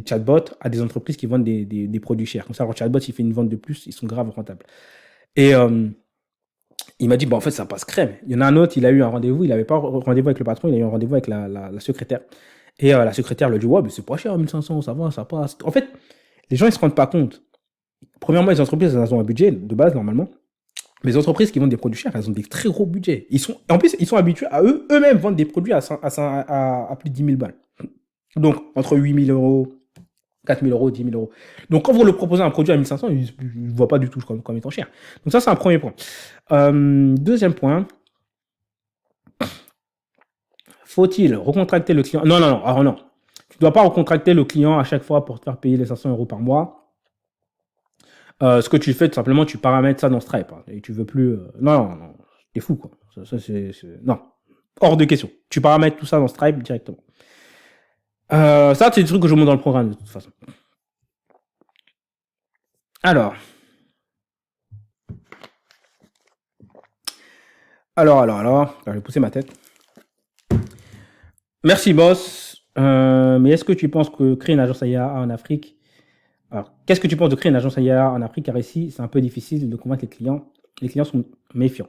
chatbots à des entreprises qui vendent des produits chers. Comme ça, leur chatbot, il fait une vente de plus, ils sont grave rentables. Et il m'a dit, en fait, ça passe crème. Il y en a un autre, il a eu un rendez-vous, il n'avait pas rendez-vous avec le patron, il a eu un rendez-vous avec la secrétaire. Et la secrétaire lui dit, ouais, mais c'est pas cher, 1500, ça va, ça passe. En fait, les gens, ils se rendent pas compte. Premièrement, les entreprises, elles ont un budget de base, normalement. Mais les entreprises qui vendent des produits chers, elles ont des très gros budgets. En plus, ils sont habitués à eux-mêmes vendre des produits à plus de 10 000 balles. Donc, entre 8 000 €, 4 000 €, 10 000 €. Donc, quand vous leur proposez un produit à 1500, ils ne voient pas du tout comme étant cher. Donc, ça, c'est un premier point. Deuxième point. Faut-il recontracter le client? Non. Alors, non. Tu ne dois pas recontracter le client à chaque fois pour te faire payer les 500 € par mois. Ce que tu fais, tout simplement, tu paramètres ça dans Stripe. Hein, et tu veux plus... Non. T'es fou, quoi. Ça c'est... Non. Hors de question. Tu paramètres tout ça dans Stripe directement. Ça, c'est des trucs que je montre dans le programme, de toute façon. Alors, je vais pousser ma tête. Merci, boss. Mais est-ce que tu penses que créer une agence IA en Afrique... Alors, qu'est-ce que tu penses de créer une agence IA en Afrique? Car ici, c'est un peu difficile de convaincre les clients. Les clients sont méfiants.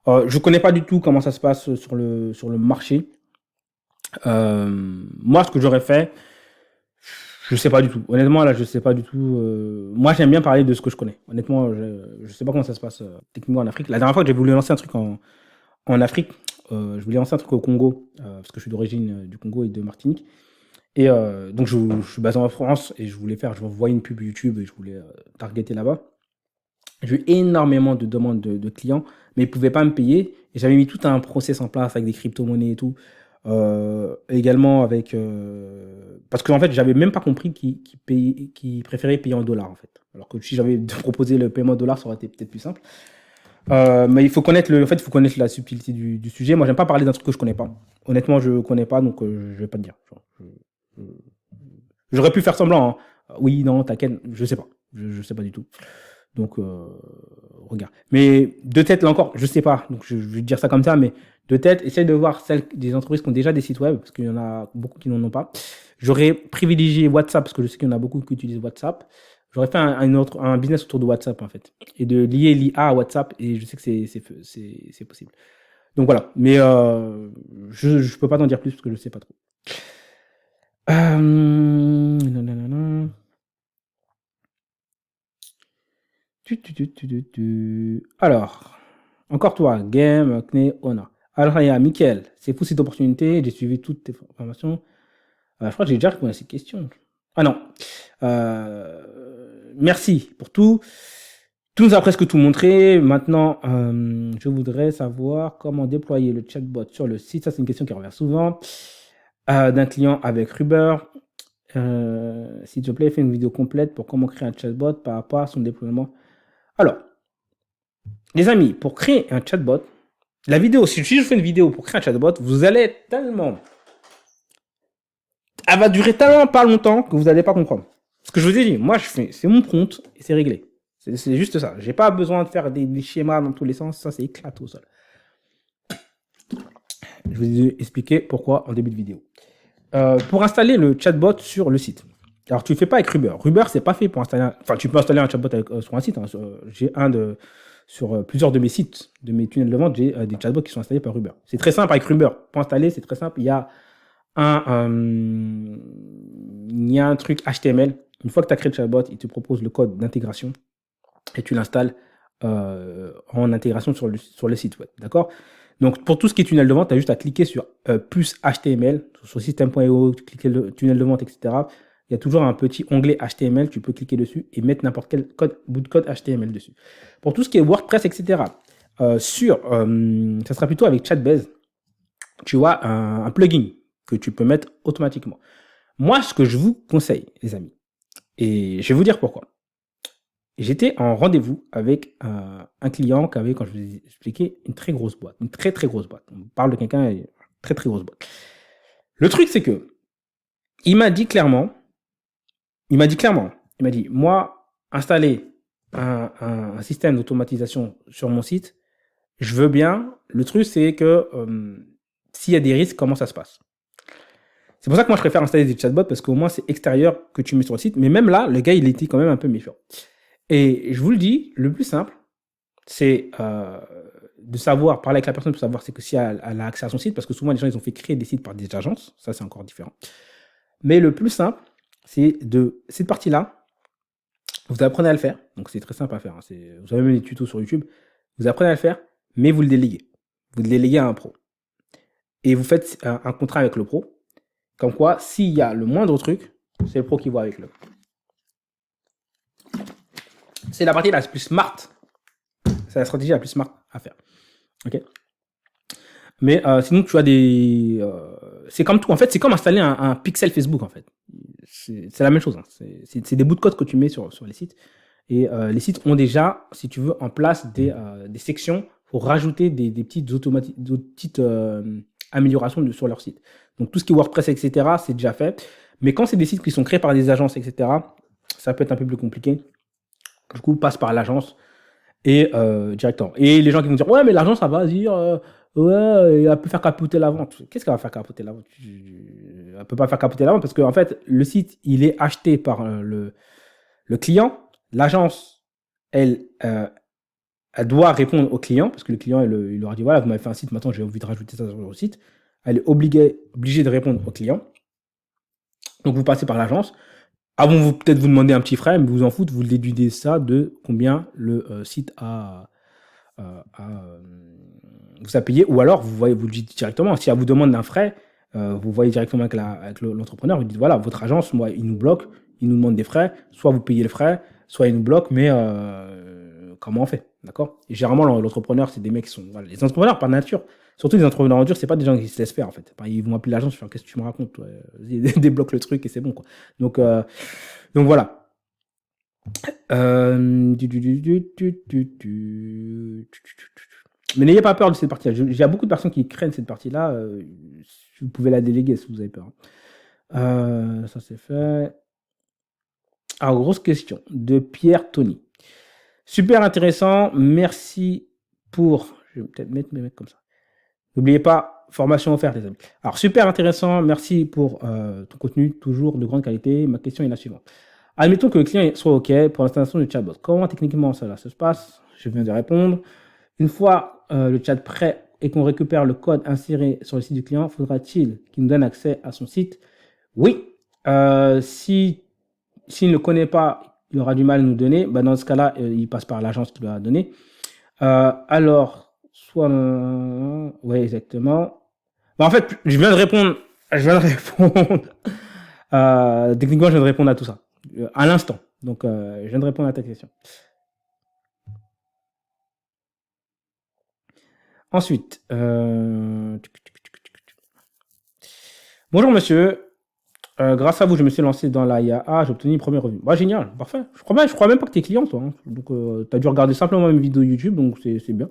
Je connais pas du tout comment ça se passe sur le marché. Moi, ce que j'aurais fait, je sais pas du tout. Honnêtement, là, je sais pas du tout. Moi, j'aime bien parler de ce que je connais. Honnêtement, je sais pas comment ça se passe techniquement en Afrique. La dernière fois que j'ai voulu lancer un truc en Afrique, je voulais lancer un truc au Congo, parce que je suis d'origine du Congo et de Martinique. Et donc, je suis basé en France et je voyais une pub YouTube et je voulais targeter là-bas. J'ai eu énormément de demandes de clients, mais ils ne pouvaient pas me payer. Et j'avais mis tout un process en place avec des crypto-monnaies et tout. Également avec... parce qu'en fait, j'avais même pas compris qu'ils préféraient payer en dollars, en fait. Alors que si j'avais proposé le paiement en dollars, ça aurait été peut-être plus simple. Mais il faut connaître la subtilité du sujet. Moi, j'aime pas parler d'un truc que je connais pas. Honnêtement, je connais pas, donc je vais pas te dire. J'aurais pu faire semblant. Hein. Oui, non, t'inquiète, je sais pas. Je sais pas du tout. Donc, regarde. Mais de tête, là encore, je sais pas. Donc, je vais te dire ça comme ça, mais de tête, essaye de voir des entreprises qui ont déjà des sites web, parce qu'il y en a beaucoup qui n'en ont pas. J'aurais privilégié WhatsApp, parce que je sais qu'il y en a beaucoup qui utilisent WhatsApp. J'aurais fait un business autour de WhatsApp, en fait. Et de lier l'IA à WhatsApp, et je sais que c'est possible. Donc voilà. Mais je peux pas t'en dire plus parce que je sais pas trop. Non. Alors, encore toi, Game, Kne, Ona. Alors, il y a Mickaël. C'est fou cette opportunité. J'ai suivi toutes tes formations. Je crois que j'ai déjà répondu à ces questions. Ah non. Merci pour tout. Tu nous as presque tout montré. Maintenant, je voudrais savoir comment déployer le chatbot sur le site. Ça, c'est une question qui revient souvent. D'un client avec Ruber. S'il te plaît, fais une vidéo complète pour comment créer un chatbot par rapport à son déploiement. Alors, les amis, pour créer un chatbot, la vidéo, si je fais une vidéo pour créer un chatbot, vous allez être tellement... Elle va durer tellement pas longtemps que vous n'allez pas comprendre. Ce que je vous ai dit, moi, c'est mon prompt et c'est réglé. C'est juste ça. J'ai pas besoin de faire des schémas dans tous les sens. Ça, c'est éclaté au sol. Je vous ai expliqué pourquoi en début de vidéo. Pour installer le chatbot sur le site. Alors, tu ne fais pas avec Ruber. Ruber, c'est pas fait pour installer... Enfin, tu peux installer un chatbot sur un site. Hein. J'ai sur plusieurs de mes sites, de mes tunnels de vente, j'ai des chatbots qui sont installés par Ruber. C'est très simple avec Ruber. Pour installer, c'est très simple. Il y a un truc HTML. Une fois que tu as créé le chatbot, il te propose le code d'intégration et tu l'installes en intégration sur le site web. D'accord? Donc, pour tout ce qui est tunnel de vente, tu as juste à cliquer sur plus HTML sur système.io, cliquer le tunnel de vente, etc. Il y a toujours un petit onglet HTML, tu peux cliquer dessus et mettre n'importe quel bout de code HTML dessus. Pour tout ce qui est WordPress, etc., ça sera plutôt avec Chatbase, tu vois, un plugin que tu peux mettre automatiquement. Moi, ce que je vous conseille, les amis, et je vais vous dire pourquoi. J'étais en rendez-vous avec un client qui avait, quand je vous ai expliqué, une très grosse boîte, une très très grosse boîte. On parle de quelqu'un, très très grosse boîte. Le truc, c'est que il m'a dit clairement, moi, installer un système d'automatisation sur mon site, je veux bien. Le truc, c'est que s'il y a des risques, comment ça se passe? C'est pour ça que moi, je préfère installer des chatbots parce qu'au moins, c'est extérieur que tu mets sur le site. Mais même là, le gars, il était quand même un peu méfiant. Et je vous le dis, le plus simple, c'est de savoir, parler avec la personne pour savoir c'est que si elle a accès à son site, parce que souvent, les gens, ils ont fait créer des sites par des agences. Ça, c'est encore différent. Mais le plus simple, c'est de cette partie-là, vous apprenez à le faire. Donc, c'est très simple à faire. Hein. Vous avez même des tutos sur YouTube. Vous apprenez à le faire, mais vous le déléguez. Vous le déléguez à un pro. Et vous faites un contrat avec le pro. Comme quoi, s'il y a le moindre truc, c'est le pro qui voit avec le. C'est la partie la plus smart. C'est la stratégie la plus smart à faire. Ok. Mais sinon, tu as des. C'est comme tout. En fait, c'est comme installer un pixel Facebook. En fait, c'est la même chose. Hein. C'est des bouts de code que tu mets sur les sites. Et les sites ont déjà, si tu veux, en place des sections pour rajouter des petites améliorations sur leur site. Donc tout ce qui est WordPress, etc., c'est déjà fait. Mais quand c'est des sites qui sont créés par des agences, etc., ça peut être un peu plus compliqué. Du coup, passe par l'agence et directement. Et les gens qui vont dire, ouais, mais l'agence, ça va dire, ouais, elle peut faire capoter la vente. Qu'est-ce qu'elle va faire capoter la vente? Elle peut pas faire capoter la vente parce qu'en fait, le site, il est acheté par le client. L'agence, elle doit répondre au client parce que le client, il leur dit, voilà, vous m'avez fait un site, maintenant j'ai envie de rajouter ça sur le site. Elle est obligée de répondre au client. Donc, vous passez par l'agence. Avant, vous peut-être vous demander un petit frais, mais vous en foutez, vous déduisez ça de combien le site vous a payé. Ou alors, vous le dites directement. Si elle vous demande un frais, vous voyez directement avec l'entrepreneur. Vous dites, voilà, votre agence, moi, il nous bloque, il nous demande des frais. Soit vous payez le frais, soit il nous bloque, mais comment on fait? D'accord? Et généralement, l'entrepreneur, c'est des mecs qui sont... Voilà, les entrepreneurs, par nature, surtout les entrepreneurs en dur, c'est pas des gens qui se laissent faire, en fait. Ils vont appeler l'agence, faire qu'est-ce que tu me racontes? Vas-y, débloque le truc et c'est bon, quoi. Donc voilà. Mais n'ayez pas peur de cette partie-là. Il y a beaucoup de personnes qui craignent cette partie-là. Vous pouvez la déléguer si vous avez peur. Ça, c'est fait. Alors, grosse question de Pierre Tony. Super intéressant. Merci pour... Je vais peut-être mettre mes mecs comme ça. N'oubliez pas, formation offerte, les amis. Alors, super intéressant. Merci pour ton contenu, toujours de grande qualité. Ma question est la suivante. Admettons que le client soit OK pour l'installation du chatbot. Comment techniquement cela se passe? Je viens de répondre. Une fois le chat prêt et qu'on récupère le code inséré sur le site du client, faudra-t-il qu'il nous donne accès à son site? Oui. S'il ne le connaît pas, il aura du mal à nous donner. Bah, dans ce cas-là, il passe par l'agence qui lui a donné. Alors, soit... oui, exactement. Bah, en fait, je viens de répondre. Techniquement, je viens de répondre à tout ça. À l'instant. Donc, je viens de répondre à ta question. Ensuite, bonjour monsieur. Grâce à vous, je me suis lancé dans la IAA, j'ai obtenu une première revue. Bah, génial, parfait. Je crois même pas que t'es client, toi, hein. Donc, tu as dû regarder simplement mes vidéos YouTube, donc c'est bien.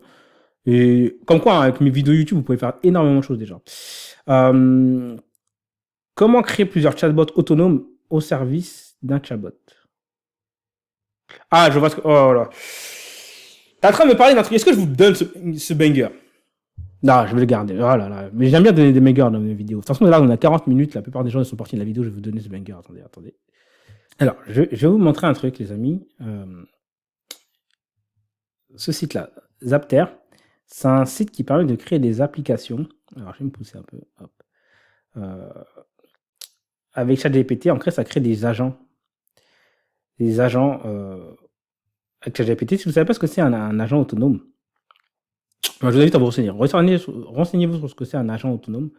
Et comme quoi, hein, avec mes vidéos YouTube, vous pouvez faire énormément de choses déjà. Comment créer plusieurs chatbots autonomes au service d'un chatbot? Ah, je vois ce que... Oh là. T'es en train de me parler d'un truc. Est-ce que je vous donne ce banger? Non, je vais le garder. Oh là là. Mais j'aime bien donner des bangers dans mes vidéos. De toute façon, là, on a 40 minutes. La plupart des gens sont partis de la vidéo. Je vais vous donner ce banger. Attendez. Alors, je vais vous montrer un truc, les amis. Ce site-là, Zapter, c'est un site qui permet de créer des applications. Alors, je vais me pousser un peu. Hop. Avec ChatGPT, en fait, ça crée des agents. Des agents avec ChatGPT. Si vous ne savez pas ce que c'est un agent autonome, moi, je vous invite à vous renseigner. Renseignez-vous sur ce que c'est un agent autonome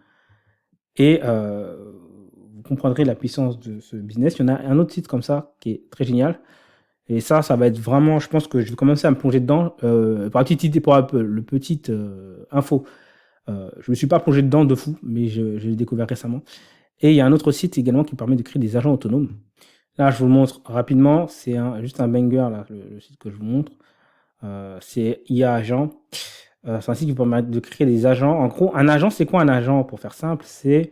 et vous comprendrez la puissance de ce business. Il y en a un autre site comme ça qui est très génial. Et ça va être vraiment, je pense que je vais commencer à me plonger dedans. Pour la petite idée, pour le petit info, je ne me suis pas plongé dedans de fou, mais je l'ai découvert récemment. Et il y a un autre site également qui permet de créer des agents autonomes. Là, je vous le montre rapidement. C'est juste un banger, là, le site que je vous montre. C'est IA Agent. C'est un site qui permet de créer des agents. En gros, un agent, c'est quoi un agent? Pour faire simple, c'est...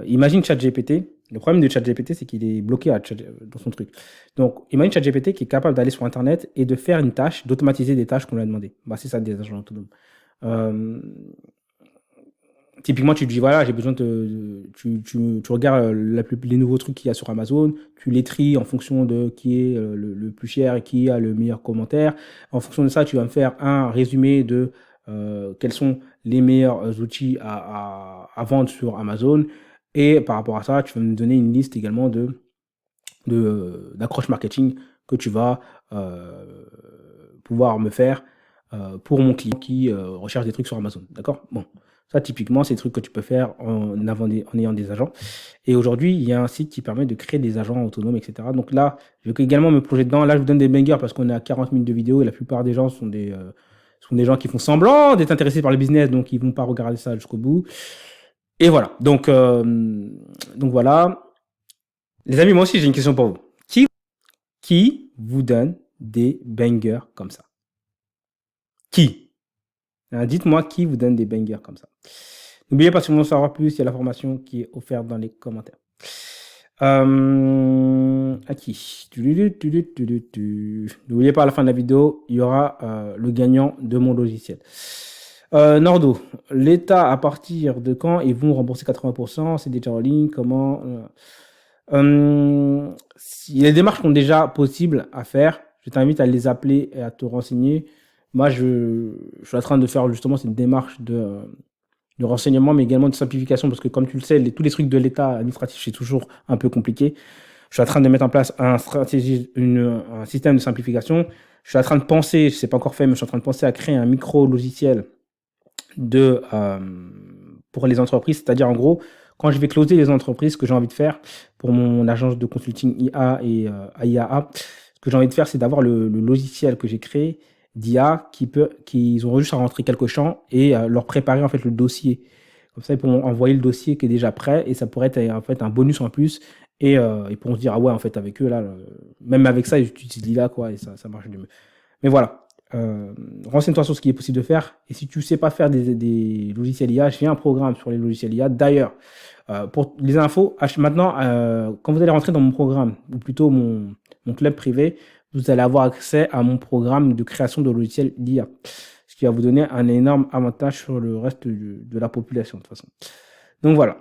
imagine ChatGPT. Le problème de ChatGPT, c'est qu'il est bloqué dans son truc. Donc, imagine ChatGPT qui est capable d'aller sur Internet et de faire une tâche, d'automatiser des tâches qu'on lui a demandé. Bah, c'est ça, des agents autonomes. Typiquement, tu te dis, voilà, j'ai besoin de... Tu regardes les nouveaux trucs qu'il y a sur Amazon, tu les tries en fonction de qui est le plus cher et qui a le meilleur commentaire. En fonction de ça, tu vas me faire un résumé de quels sont les meilleurs outils à vendre sur Amazon. Et par rapport à ça, tu vas me donner une liste également d'accroches marketing que tu vas pouvoir me faire pour mon client qui recherche des trucs sur Amazon. D'accord? Bon. Ça, typiquement, c'est des trucs que tu peux faire en ayant des agents. Et aujourd'hui, il y a un site qui permet de créer des agents autonomes, etc. Donc là, je vais également me plonger dedans. Là, je vous donne des bangers parce qu'on est à 40 minutes de vidéo et la plupart des gens sont des gens qui font semblant d'être intéressés par le business, donc ils vont pas regarder ça jusqu'au bout. Et voilà. Donc voilà. Les amis, moi aussi, j'ai une question pour vous. Qui vous donne des bangers comme ça? Qui? Dites-moi qui vous donne des bangers comme ça. N'oubliez pas, si vous voulez en savoir plus, il y a la formation qui est offerte dans les commentaires. À qui? N'oubliez pas, à la fin de la vidéo, il y aura le gagnant de mon logiciel. Nordo, l'État, à partir de quand ils vont rembourser 80%? C'est déjà en ligne? Comment? Les démarches sont déjà possibles à faire. Je t'invite à les appeler et à te renseigner. Moi, je suis en train de faire justement cette démarche de renseignement, mais également de simplification, parce que comme tu le sais, tous les trucs de l'État administratif, c'est toujours un peu compliqué. Je suis en train de mettre en place un système de simplification. Je suis en train de penser, je sais pas encore fait, mais je suis en train de penser à créer un micro-logiciel pour les entreprises. C'est-à-dire, en gros, quand je vais closer les entreprises, ce que j'ai envie de faire pour mon agence de consulting IA et IAA, ce que j'ai envie de faire, c'est d'avoir le logiciel que j'ai créé d'IA qu'ils ont juste à rentrer quelques champs et leur préparer en fait le dossier. Comme ça, ils pourront envoyer le dossier qui est déjà prêt et ça pourrait être en fait un bonus en plus. Et ils pourront se dire, ah ouais, en fait, avec eux, là, même avec ça, ils utilisent l'IA, quoi, et ça marche du mieux. Mais voilà. Renseigne-toi sur ce qui est possible de faire. Et si tu ne sais pas faire des logiciels IA, j'ai un programme sur les logiciels IA. D'ailleurs, pour les infos, maintenant, quand vous allez rentrer dans mon programme, ou plutôt mon club privé, vous allez avoir accès à mon programme de création de logiciels d'IA. Ce qui va vous donner un énorme avantage sur le reste de la population, de toute façon. Donc voilà.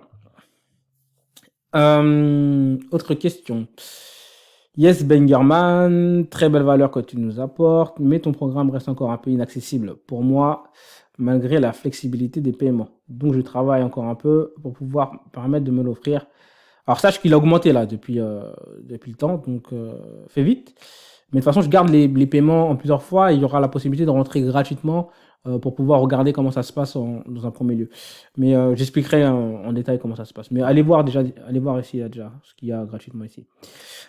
Autre question. Yes, Bengerman, très belle valeur que tu nous apportes, mais ton programme reste encore un peu inaccessible pour moi, malgré la flexibilité des paiements. Donc, je travaille encore un peu pour pouvoir me permettre de me l'offrir. Alors, sache qu'il a augmenté là depuis le temps, donc fais vite. Mais de toute façon, je garde les paiements en plusieurs fois et il y aura la possibilité de rentrer gratuitement pour pouvoir regarder comment ça se passe dans un premier lieu. Mais j'expliquerai en détail comment ça se passe. Mais allez voir ici là, déjà ce qu'il y a gratuitement ici.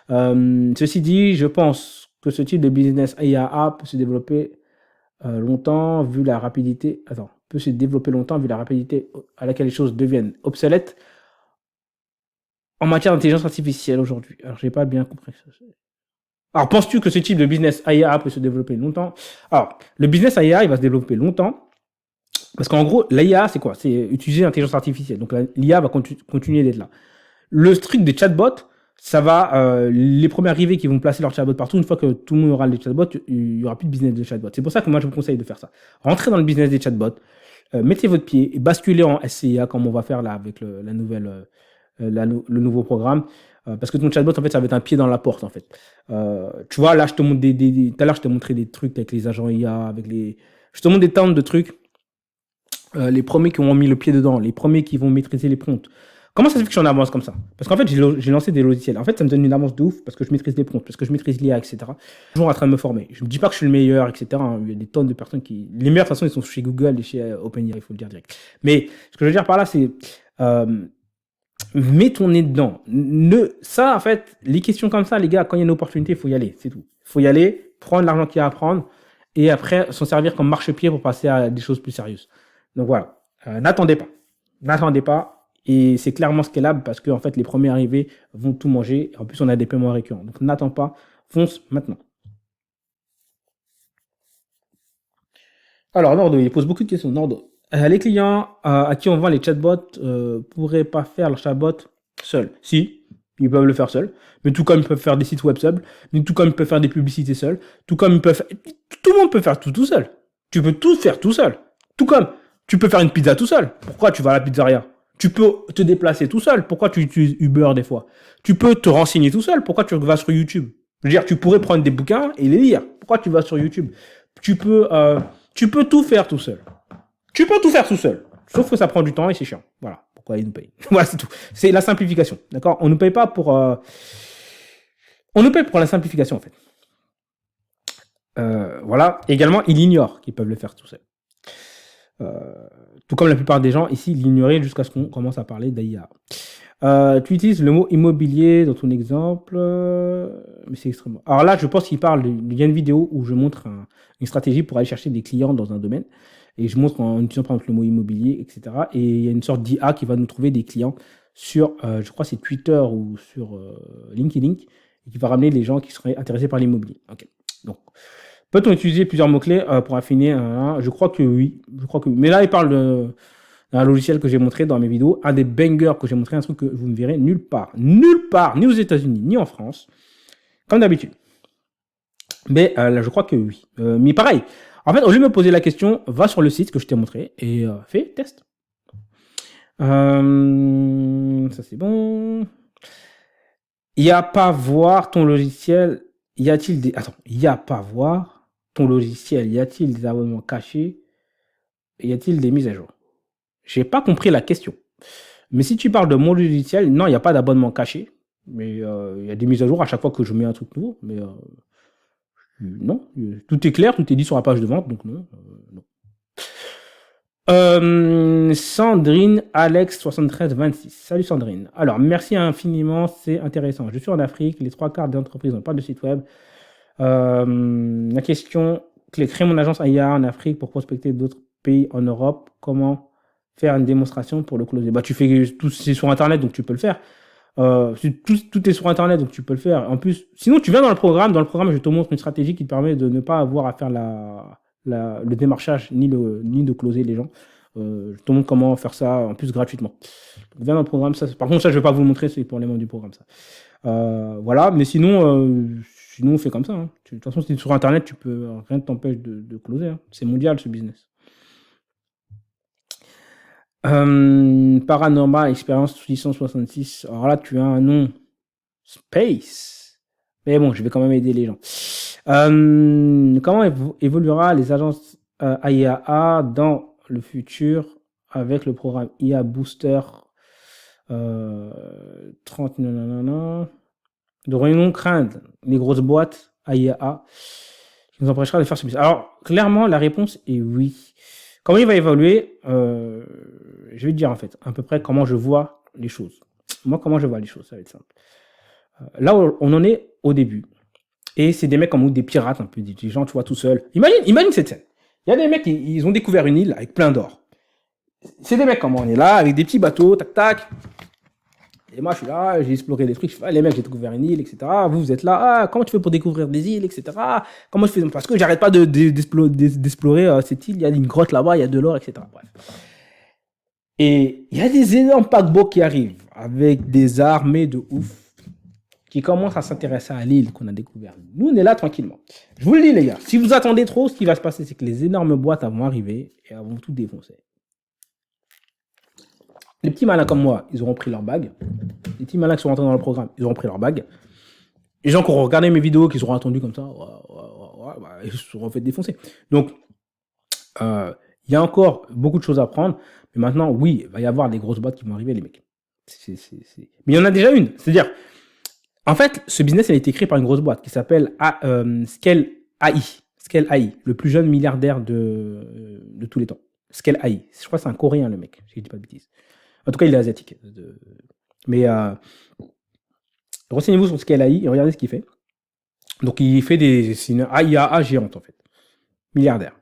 Ceci dit, je pense que ce type de business IAA peut se développer longtemps vu la rapidité. Attends, peut se développer longtemps vu la rapidité à laquelle les choses deviennent obsolètes en matière d'intelligence artificielle aujourd'hui. Alors, j'ai pas bien compris ça. Alors, penses-tu que ce type de business IA peut se développer longtemps? Alors, le business IA, il va se développer longtemps. Parce qu'en gros, l'IA, c'est quoi? C'est utiliser l'intelligence artificielle. Donc, l'IA va continuer d'être là. Le truc des chatbots, ça va, les premiers arrivés qui vont placer leur chatbot partout, une fois que tout le monde aura les chatbots, il n'y aura plus de business de chatbot. C'est pour ça que moi, je vous conseille de faire ça. Rentrez dans le business des chatbots, mettez votre pied et basculez en SCIA, comme on va faire là avec le nouveau programme. Parce que ton chatbot, en fait, ça va être un pied dans la porte, en fait. Tu vois, là, je te montre tout à l'heure, je t'ai montré des trucs avec les agents IA, je te montre des tonnes de trucs. Les premiers qui ont mis le pied dedans, les premiers qui vont maîtriser les prompts. Comment ça se fait que je suis en avance comme ça? Parce qu'en fait, j'ai lancé des logiciels. En fait, ça me donne une avance de ouf parce que je maîtrise les prompts, parce que je maîtrise l'IA, etc. Je suis toujours en train de me former. Je ne me dis pas que je suis le meilleur, etc. Il y a des tonnes de personnes qui. Les meilleurs, de toute façon, ils sont chez Google et chez OpenAI, il faut le dire direct. Mais ce que je veux dire par là, c'est. Mets ton nez dedans. Ça, en fait, les questions comme ça, les gars, quand il y a une opportunité, il faut y aller. C'est tout. Il faut y aller, prendre l'argent qu'il y a à prendre et après s'en servir comme marchepied pour passer à des choses plus sérieuses. Donc voilà. N'attendez pas. N'attendez pas. Et c'est clairement scalable parce que en fait, les premiers arrivés vont tout manger. En plus, on a des paiements récurrents. Donc n'attends pas. Fonce maintenant. Alors, Nordo, il pose beaucoup de questions. Nordo. Les clients à qui on vend les chatbots pourraient pas faire leur chatbot seuls. Si, ils peuvent le faire seuls. Mais tout comme ils peuvent faire des sites web seuls. Mais tout comme ils peuvent faire des publicités seuls. Tout comme ils peuvent faire... Tout le monde peut faire tout seul. Tu peux tout faire tout seul. Tout comme tu peux faire une pizza tout seul. Pourquoi tu vas à la pizzeria? Tu peux te déplacer tout seul. Pourquoi tu utilises Uber des fois? Tu peux te renseigner tout seul. Pourquoi tu vas sur YouTube? Je veux dire, tu pourrais prendre des bouquins et les lire. Pourquoi tu vas sur YouTube? Tu peux, euh, tu peux tout faire tout seul. Tu peux tout faire tout seul. Sauf que ça prend du temps et c'est chiant. Voilà. Pourquoi ils nous payent. Voilà, c'est tout. C'est la simplification. D'accord? On ne paye pas pour. On nous paye pour la simplification, en fait. Voilà. Également, ils ignorent qu'ils peuvent le faire tout seul. Tout comme la plupart des gens ici l'ignoraient jusqu'à ce qu'on commence à parler d'IA. Tu utilises le mot immobilier dans ton exemple, mais c'est extrêmement. Alors là, je pense qu'il parle. Il y a une vidéo où je montre une stratégie pour aller chercher des clients dans un domaine. Et je montre en utilisant par exemple le mot immobilier, etc. Et il y a une sorte d'IA qui va nous trouver des clients sur, je crois, c'est Twitter ou sur LinkedIn, et qui va ramener les gens qui seraient intéressés par l'immobilier. Ok. Donc, peut-on utiliser plusieurs mots-clés pour affiner Je crois que oui. Je crois que oui. Mais là, il parle d'un logiciel que j'ai montré dans mes vidéos, un des bangers que j'ai montré, un truc que vous ne verrez nulle part, ni aux États-Unis, ni en France, comme d'habitude. Mais là, je crois que oui. Mais pareil, en fait, au lieu de me poser la question, va sur le site que je t'ai montré et fais test. Ça c'est bon. Il n'y a pas voir ton logiciel. Y a-t-il des. Attends, il n'y a pas voir ton logiciel. Y a-t-il des abonnements cachés? Y a-t-il des mises à jour? J'ai pas compris la question. Mais si tu parles de mon logiciel, non, il n'y a pas d'abonnement caché. Mais il y a des mises à jour à chaque fois que je mets un truc nouveau. Mais non, tout est clair, tout est dit sur la page de vente, donc non. Non. Sandrine Alex 7326. Salut Sandrine. Alors, merci infiniment, c'est intéressant. Je suis en Afrique, les trois quarts des entreprises n'ont pas de site web. La question, créer mon agence IA en Afrique pour prospecter d'autres pays en Europe, comment faire une démonstration pour le closer? Bah, tu fais tout, c'est sur Internet, donc tu peux le faire. Tout est sur Internet, donc tu peux le faire. En plus, sinon, tu viens dans le programme. Dans le programme, je te montre une stratégie qui te permet de ne pas avoir à faire le démarchage ni de closer les gens. Je te montre comment faire ça en plus gratuitement. Donc, viens dans le programme. Ça, par contre, ça, je vais pas vous le montrer, c'est pour les membres du programme. Ça. Voilà, mais sinon, on fait comme ça. Hein. De toute façon, si tu es sur Internet, rien ne t'empêche de closer. Hein. C'est mondial ce business. Paranormal Expérience 666. Alors là, tu as un nom. Space. Mais bon, je vais quand même aider les gens. Comment évoluera les agences IAA dans le futur avec le programme IA Booster 30 nanana. Devrions-nous craindre les grosses boîtes IAA qui nous empêchera de faire ce business? Alors, clairement, la réponse est oui. Comment il va évoluer? Je vais te dire en fait, à peu près comment je vois les choses. Moi, comment je vois les choses, ça va être simple. Là, on en est au début. Et c'est des mecs comme des pirates, un peu, des gens, tu vois, tout seuls. Imagine cette scène. Il y a des mecs, ils ont découvert une île avec plein d'or. C'est des mecs comme on est là, avec des petits bateaux, tac, tac. Et moi, je suis là, j'ai exploré des trucs. Je fais, les mecs, j'ai découvert une île, etc. Vous êtes là, comment tu fais pour découvrir des îles, etc. Comment je fais? Parce que j'arrête pas d'explorer cette île. Il y a une grotte là-bas, il y a de l'or, etc. Bref. Et il y a des énormes paquebots qui arrivent avec des armées de ouf qui commencent à s'intéresser à l'île qu'on a découverte. Nous, on est là tranquillement. Je vous le dis, les gars, si vous attendez trop, ce qui va se passer, c'est que les énormes boîtes vont arriver et elles vont tout défoncer. Les petits malins comme moi, ils auront pris leur bague. Les petits malins qui sont rentrés dans le programme, ils auront pris leur bague. Les gens qui auront regardé mes vidéos, qui seront attendu comme ça, ils se seront fait défoncer. Donc, il y a encore beaucoup de choses à prendre. Mais maintenant, oui, il va y avoir des grosses boîtes qui vont arriver, les mecs. Mais il y en a déjà une. C'est-à-dire, en fait, ce business a été créé par une grosse boîte qui s'appelle Scale AI. Scale AI, le plus jeune milliardaire de tous les temps. Scale AI. Je crois que c'est un Coréen, le mec, si je dis pas de bêtises. En tout cas, il est asiatique. Mais renseignez-vous sur Scale AI et regardez ce qu'il fait. Donc, il fait c'est une IA géante, en fait. Milliardaire.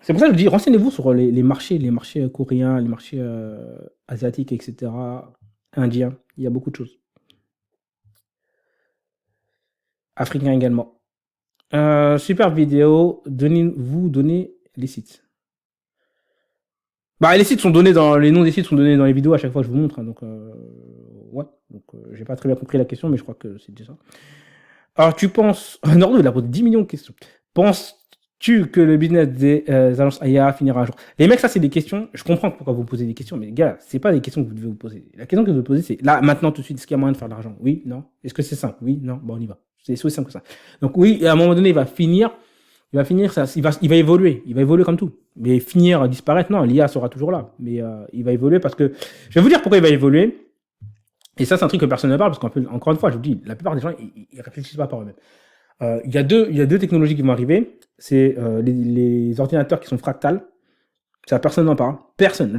C'est pour ça que je dis, renseignez-vous sur les marchés coréens, les marchés asiatiques, etc., indiens. Il y a beaucoup de choses. Africains également. Super vidéo. Donnez les sites. Bah, les sites sont donnés les noms des sites sont donnés dans les vidéos à chaque fois que je vous montre. Hein, donc, ouais. Donc, j'ai pas très bien compris la question, mais je crois que c'était ça. Alors, tu penses, Nordo, il a posé 10 millions de questions. Penses-tu que le business des agences IA finira un jour? Les mecs, ça, c'est des questions. Je comprends pourquoi vous posez des questions, mais les gars, c'est pas des questions que vous devez vous poser. La question que vous devez poser, c'est là, maintenant, tout de suite, est-ce qu'il y a moyen de faire de l'argent? Oui, non. Est-ce que c'est simple? Oui, non. Bon, on y va. C'est aussi simple que ça. Donc, oui, à un moment donné, il va finir, ça, il va évoluer. Il va évoluer comme tout. Mais finir, disparaître, non, l'IA sera toujours là. Mais il va évoluer parce que, je vais vous dire pourquoi il va évoluer. Et ça, c'est un truc que personne ne parle, parce qu'encore une fois, je vous dis, la plupart des gens, ils réfléchissent pas par eux-mêmes. Il y a deux technologies qui vont arriver. C'est les ordinateurs qui sont fractales. Ça, personne n'en parle. Personne.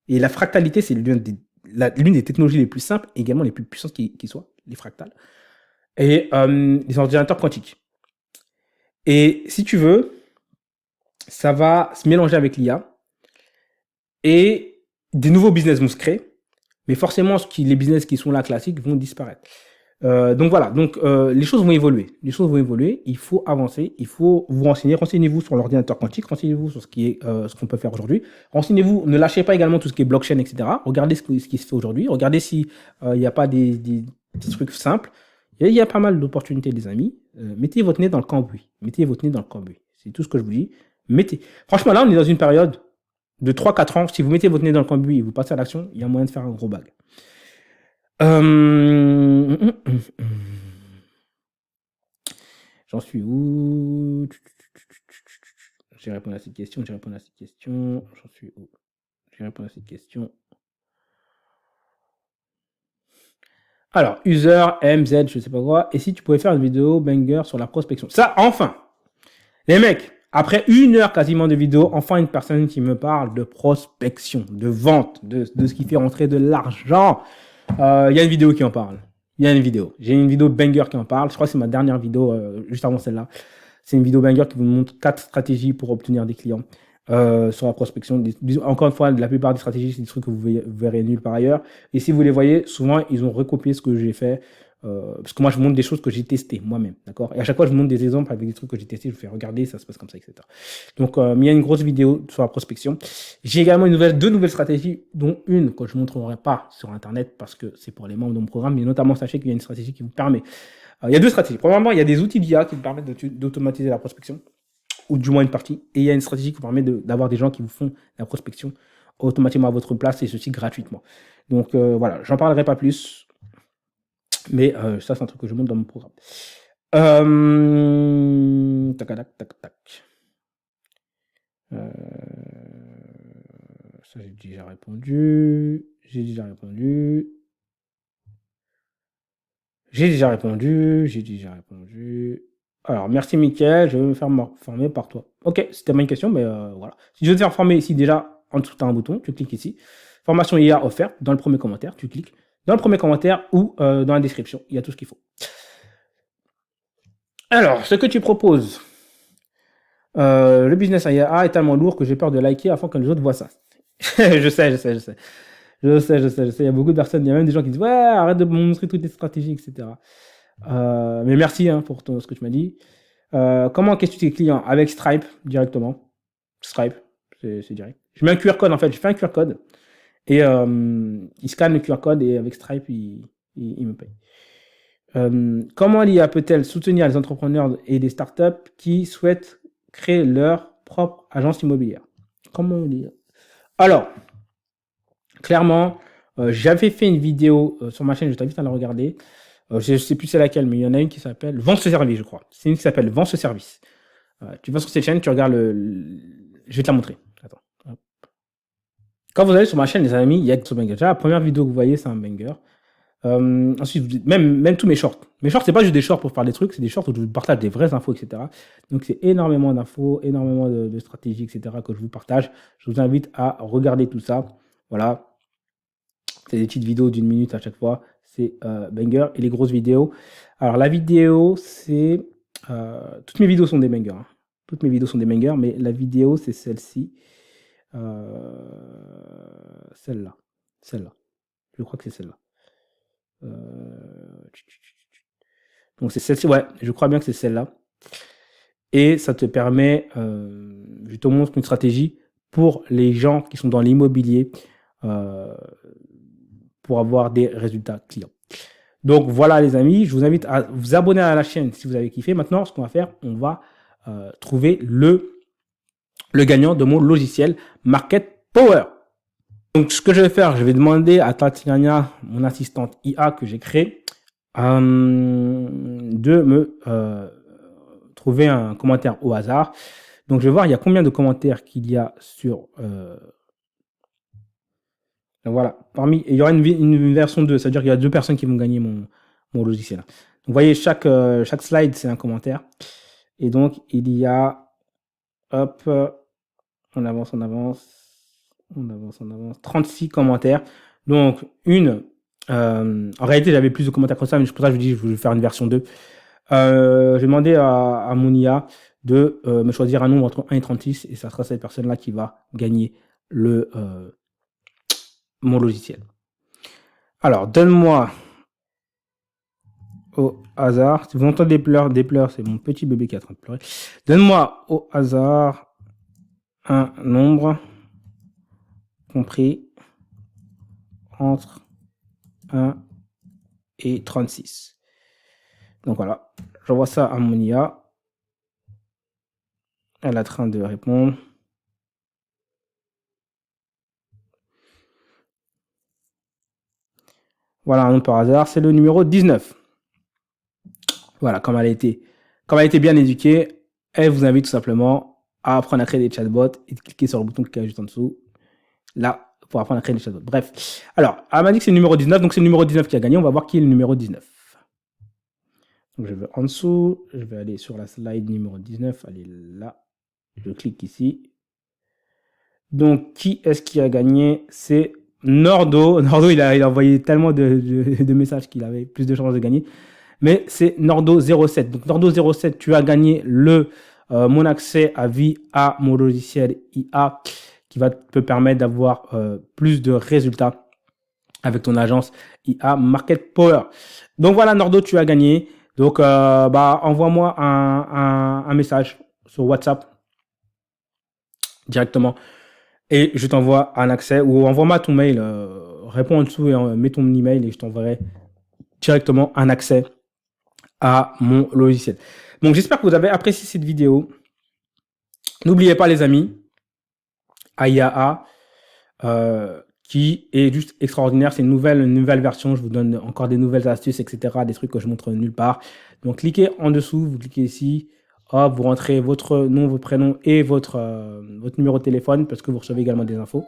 Et la fractalité, c'est l'une des technologies les plus simples et également les plus puissantes qui soient, les fractales. Et les ordinateurs quantiques. Et si tu veux, ça va se mélanger avec l'IA. Et des nouveaux business vont se créer. Mais forcément, les business qui sont là classiques vont disparaître. Donc voilà, les choses vont évoluer. Il faut avancer, il faut vous renseigner. Renseignez-vous sur l'ordinateur quantique, renseignez-vous sur ce qu'on peut faire aujourd'hui. Renseignez-vous, ne lâchez pas également tout ce qui est blockchain, etc. Regardez ce qui se fait aujourd'hui. Regardez si il n'y a pas des trucs simples. Il y a pas mal d'opportunités, les amis. Mettez votre nez dans le cambouis. C'est tout ce que je vous dis. Franchement, là, on est dans une période de 3-4 ans. Si vous mettez votre nez dans le cambouis et vous passez à l'action, il y a moyen de faire un gros bag. J'en suis où? J'ai répondu à cette question. J'en suis où? J'ai répondu à cette question. Alors, user, MZ, je sais pas quoi. Et si tu pouvais faire une vidéo banger sur la prospection? Ça, enfin! Les mecs, après 1 heure quasiment de vidéo, enfin une personne qui me parle de prospection, de vente, de ce qui fait rentrer de l'argent. Il y a une vidéo qui en parle. J'ai une vidéo banger qui en parle. Je crois que c'est ma dernière vidéo, juste avant celle-là. C'est une vidéo banger qui vous montre 4 stratégies pour obtenir des clients sur la prospection. Encore une fois, la plupart des stratégies, c'est des trucs que vous verrez nulle part ailleurs. Et si vous les voyez, souvent, ils ont recopié ce que j'ai fait. Parce que moi, je vous montre des choses que j'ai testées moi-même, d'accord? Et à chaque fois, je vous montre des exemples avec des trucs que j'ai testés. Je vous fais regarder, ça se passe comme ça, etc. Donc, il y a une grosse vidéo sur la prospection. J'ai également deux nouvelles stratégies, dont une que je ne montrerai pas sur Internet parce que c'est pour les membres de mon programme. Mais notamment, sachez qu'il y a une stratégie qui vous permet. Il y a 2 stratégies. Premièrement, il y a des outils d'IA qui vous permettent d'automatiser la prospection, ou du moins une partie. Et il y a une stratégie qui vous permet d'avoir des gens qui vous font la prospection automatiquement à votre place et ceci gratuitement. Donc voilà, j'en parlerai pas plus. Mais ça, c'est un truc que je montre dans mon programme. Tac, tac, tac, tac. Ça, j'ai déjà répondu. J'ai déjà répondu. J'ai déjà répondu. J'ai déjà répondu. Alors, merci Mickaël, je vais me faire former par toi. Ok, c'était ma question, mais voilà. Si je veux te faire former ici, déjà, en dessous, tu as un bouton, tu cliques ici. Formation IA offerte, dans le premier commentaire, tu cliques. Dans le premier commentaire ou dans la description, il y a tout ce qu'il faut. Alors, ce que tu proposes, le business IA est tellement lourd que j'ai peur de liker afin que les autres voient ça. Je sais. Il y a beaucoup de personnes, il y a même des gens qui disent ouais, arrête de me montrer toutes tes stratégies, etc. Mais merci pour ce que tu m'as dit. Comment encaisses-tu tes clients? Avec Stripe directement. Stripe, c'est direct. Je mets un QR code en fait, je fais un QR code et il scanne le QR code et avec Stripe, il me paye. Comment l'IA peut-elle soutenir les entrepreneurs et les startups qui souhaitent créer leur propre agence immobilière? Comment l'IA? Alors, clairement, j'avais fait une vidéo sur ma chaîne, je t'invite à la regarder. Je ne sais plus c'est laquelle, mais il y en a une qui s'appelle Vendre ce service, je crois. C'est une qui s'appelle Vendre ce service. Tu vas sur cette chaîne, tu regardes je vais te la montrer. Attends. Quand vous allez sur ma chaîne, les amis, il y a ce banger. Déjà, la première vidéo que vous voyez, c'est un banger. Ensuite, même tous mes shorts. Mes shorts, c'est pas juste des shorts pour faire des trucs, c'est des shorts où je vous partage des vraies infos, etc. Donc, c'est énormément d'infos, énormément de stratégies, etc. que je vous partage. Je vous invite à regarder tout ça. Voilà. C'est des petites vidéos d'une minute à chaque fois. C'est banger. Et les grosses vidéos. Alors, la vidéo, c'est... toutes mes vidéos sont des bangers. Hein. Toutes mes vidéos sont des bangers, mais la vidéo, c'est celle-ci. Celle-là. Celle-là. Je crois que c'est celle-là. Donc, c'est celle-ci. Ouais, je crois bien que c'est celle-là. Et ça te permet, je te montre une stratégie pour les gens qui sont dans l'immobilier pour avoir des résultats clients. Donc voilà les amis, je vous invite à vous abonner à la chaîne si vous avez kiffé. Maintenant, ce qu'on va faire, on va trouver le gagnant de mon logiciel Market Power. Donc ce que je vais faire, je vais demander à Tatiana, mon assistante IA que j'ai créée, de me trouver un commentaire au hasard. Donc je vais voir il y a combien de commentaires qu'il y a sur... voilà, il y aura une version 2, c'est-à-dire qu'il y a 2 personnes qui vont gagner mon logiciel. Donc, vous voyez, chaque slide, c'est un commentaire. Et donc, il y a, hop, on avance, 36 commentaires. Donc, en réalité, j'avais plus de commentaires que ça, mais c'est pour ça que je dis, je vais faire une version 2. J'ai demandé à mon IA de me choisir un nombre entre 1 et 36, et ça sera cette personne-là qui va gagner mon logiciel. Alors, donne-moi au hasard, si vous entendez des pleurs, c'est mon petit bébé qui est en train de pleurer. Donne-moi au hasard un nombre compris entre 1 et 36. Donc voilà, j'envoie ça à mon IA. Elle est en train de répondre. Voilà un nombre par hasard, c'est le numéro 19. Voilà, comme elle a été bien éduquée, elle vous invite tout simplement à apprendre à créer des chatbots et de cliquer sur le bouton qui est juste en dessous. Là, pour apprendre à créer des chatbots. Bref. Alors, elle m'a dit que c'est le numéro 19, donc c'est le numéro 19 qui a gagné. On va voir qui est le numéro 19. Donc, je vais en dessous. Je vais aller sur la slide numéro 19. Elle est là. Je clique ici. Donc, qui est-ce qui a gagné? C'est Nordo. Nordo, il a envoyé tellement de messages qu'il avait plus de chances de gagner. Mais c'est Nordo07. Donc, Nordo07, tu as gagné mon accès à vie à mon logiciel IA qui va te permettre d'avoir plus de résultats avec ton agence IA Market Power. Donc voilà, Nordo, tu as gagné. Donc, envoie-moi un message sur WhatsApp directement et je t'envoie un accès ou envoie-moi ton mail. Réponds en dessous et mets ton email et je t'enverrai directement un accès à mon logiciel. Donc, j'espère que vous avez apprécié cette vidéo. N'oubliez pas, les amis, AIAA, qui est juste extraordinaire. C'est une nouvelle version. Je vous donne encore des nouvelles astuces, etc. Des trucs que je montre nulle part. Donc, cliquez en dessous. Vous cliquez ici. Hop, vous rentrez votre nom, votre prénom et votre numéro de téléphone parce que vous recevez également des infos.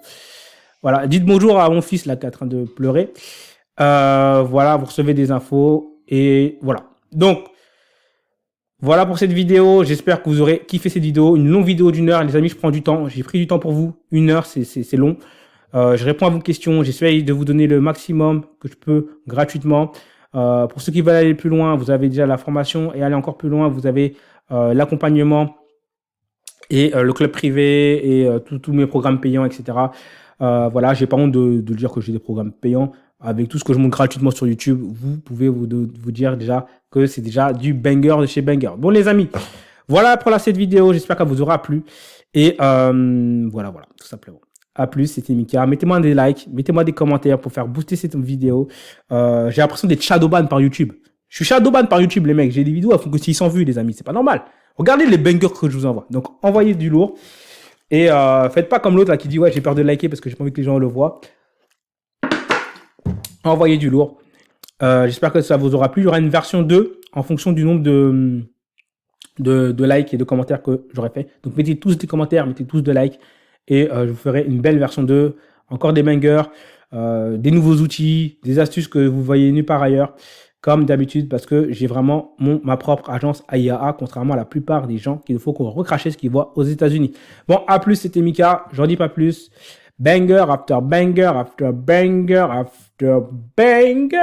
Voilà. Dites bonjour à mon fils là qui est en train de pleurer. Voilà, vous recevez des infos et voilà. Donc, voilà pour cette vidéo. J'espère que vous aurez kiffé cette vidéo. Une longue vidéo d'1 heure. Les amis, je prends du temps. J'ai pris du temps pour vous. 1 heure, c'est long. Je réponds à vos questions. J'essaye de vous donner le maximum que je peux gratuitement. Pour ceux qui veulent aller plus loin, vous avez déjà la formation et aller encore plus loin, vous avez l'accompagnement et le club privé et tous mes programmes payants, etc. Voilà, j'ai pas honte de dire que j'ai des programmes payants. Avec tout ce que je montre gratuitement sur YouTube, vous pouvez vous dire déjà que c'est déjà du banger de chez Banger. Bon les amis, voilà pour cette vidéo. J'espère qu'elle vous aura plu. Et voilà, tout simplement. À plus, c'était Mika. Mettez-moi des likes, mettez-moi des commentaires pour faire booster cette vidéo. J'ai l'impression d'être shadowban par YouTube. Je suis shadowban par YouTube, les mecs. J'ai des vidéos, elles font que 600 vues, les amis. C'est pas normal. Regardez les bangers que je vous envoie. Donc, envoyez du lourd. Et faites pas comme l'autre là qui dit ouais, j'ai peur de liker parce que j'ai pas envie que les gens le voient. Envoyez du lourd. J'espère que ça vous aura plu. Il y aura une version 2 en fonction du nombre de likes et de commentaires que j'aurai fait. Donc, mettez tous des commentaires, mettez tous de likes. Et je vous ferai une belle version 2, encore des bangers, des nouveaux outils, des astuces que vous voyez nulle part ailleurs, comme d'habitude, parce que j'ai vraiment ma propre agence AIAA, contrairement à la plupart des gens qu'il faut qu'on recrache ce qu'ils voient aux États-Unis. Bon, à plus, c'était Mika, j'en dis pas plus. Banger after banger after banger after banger.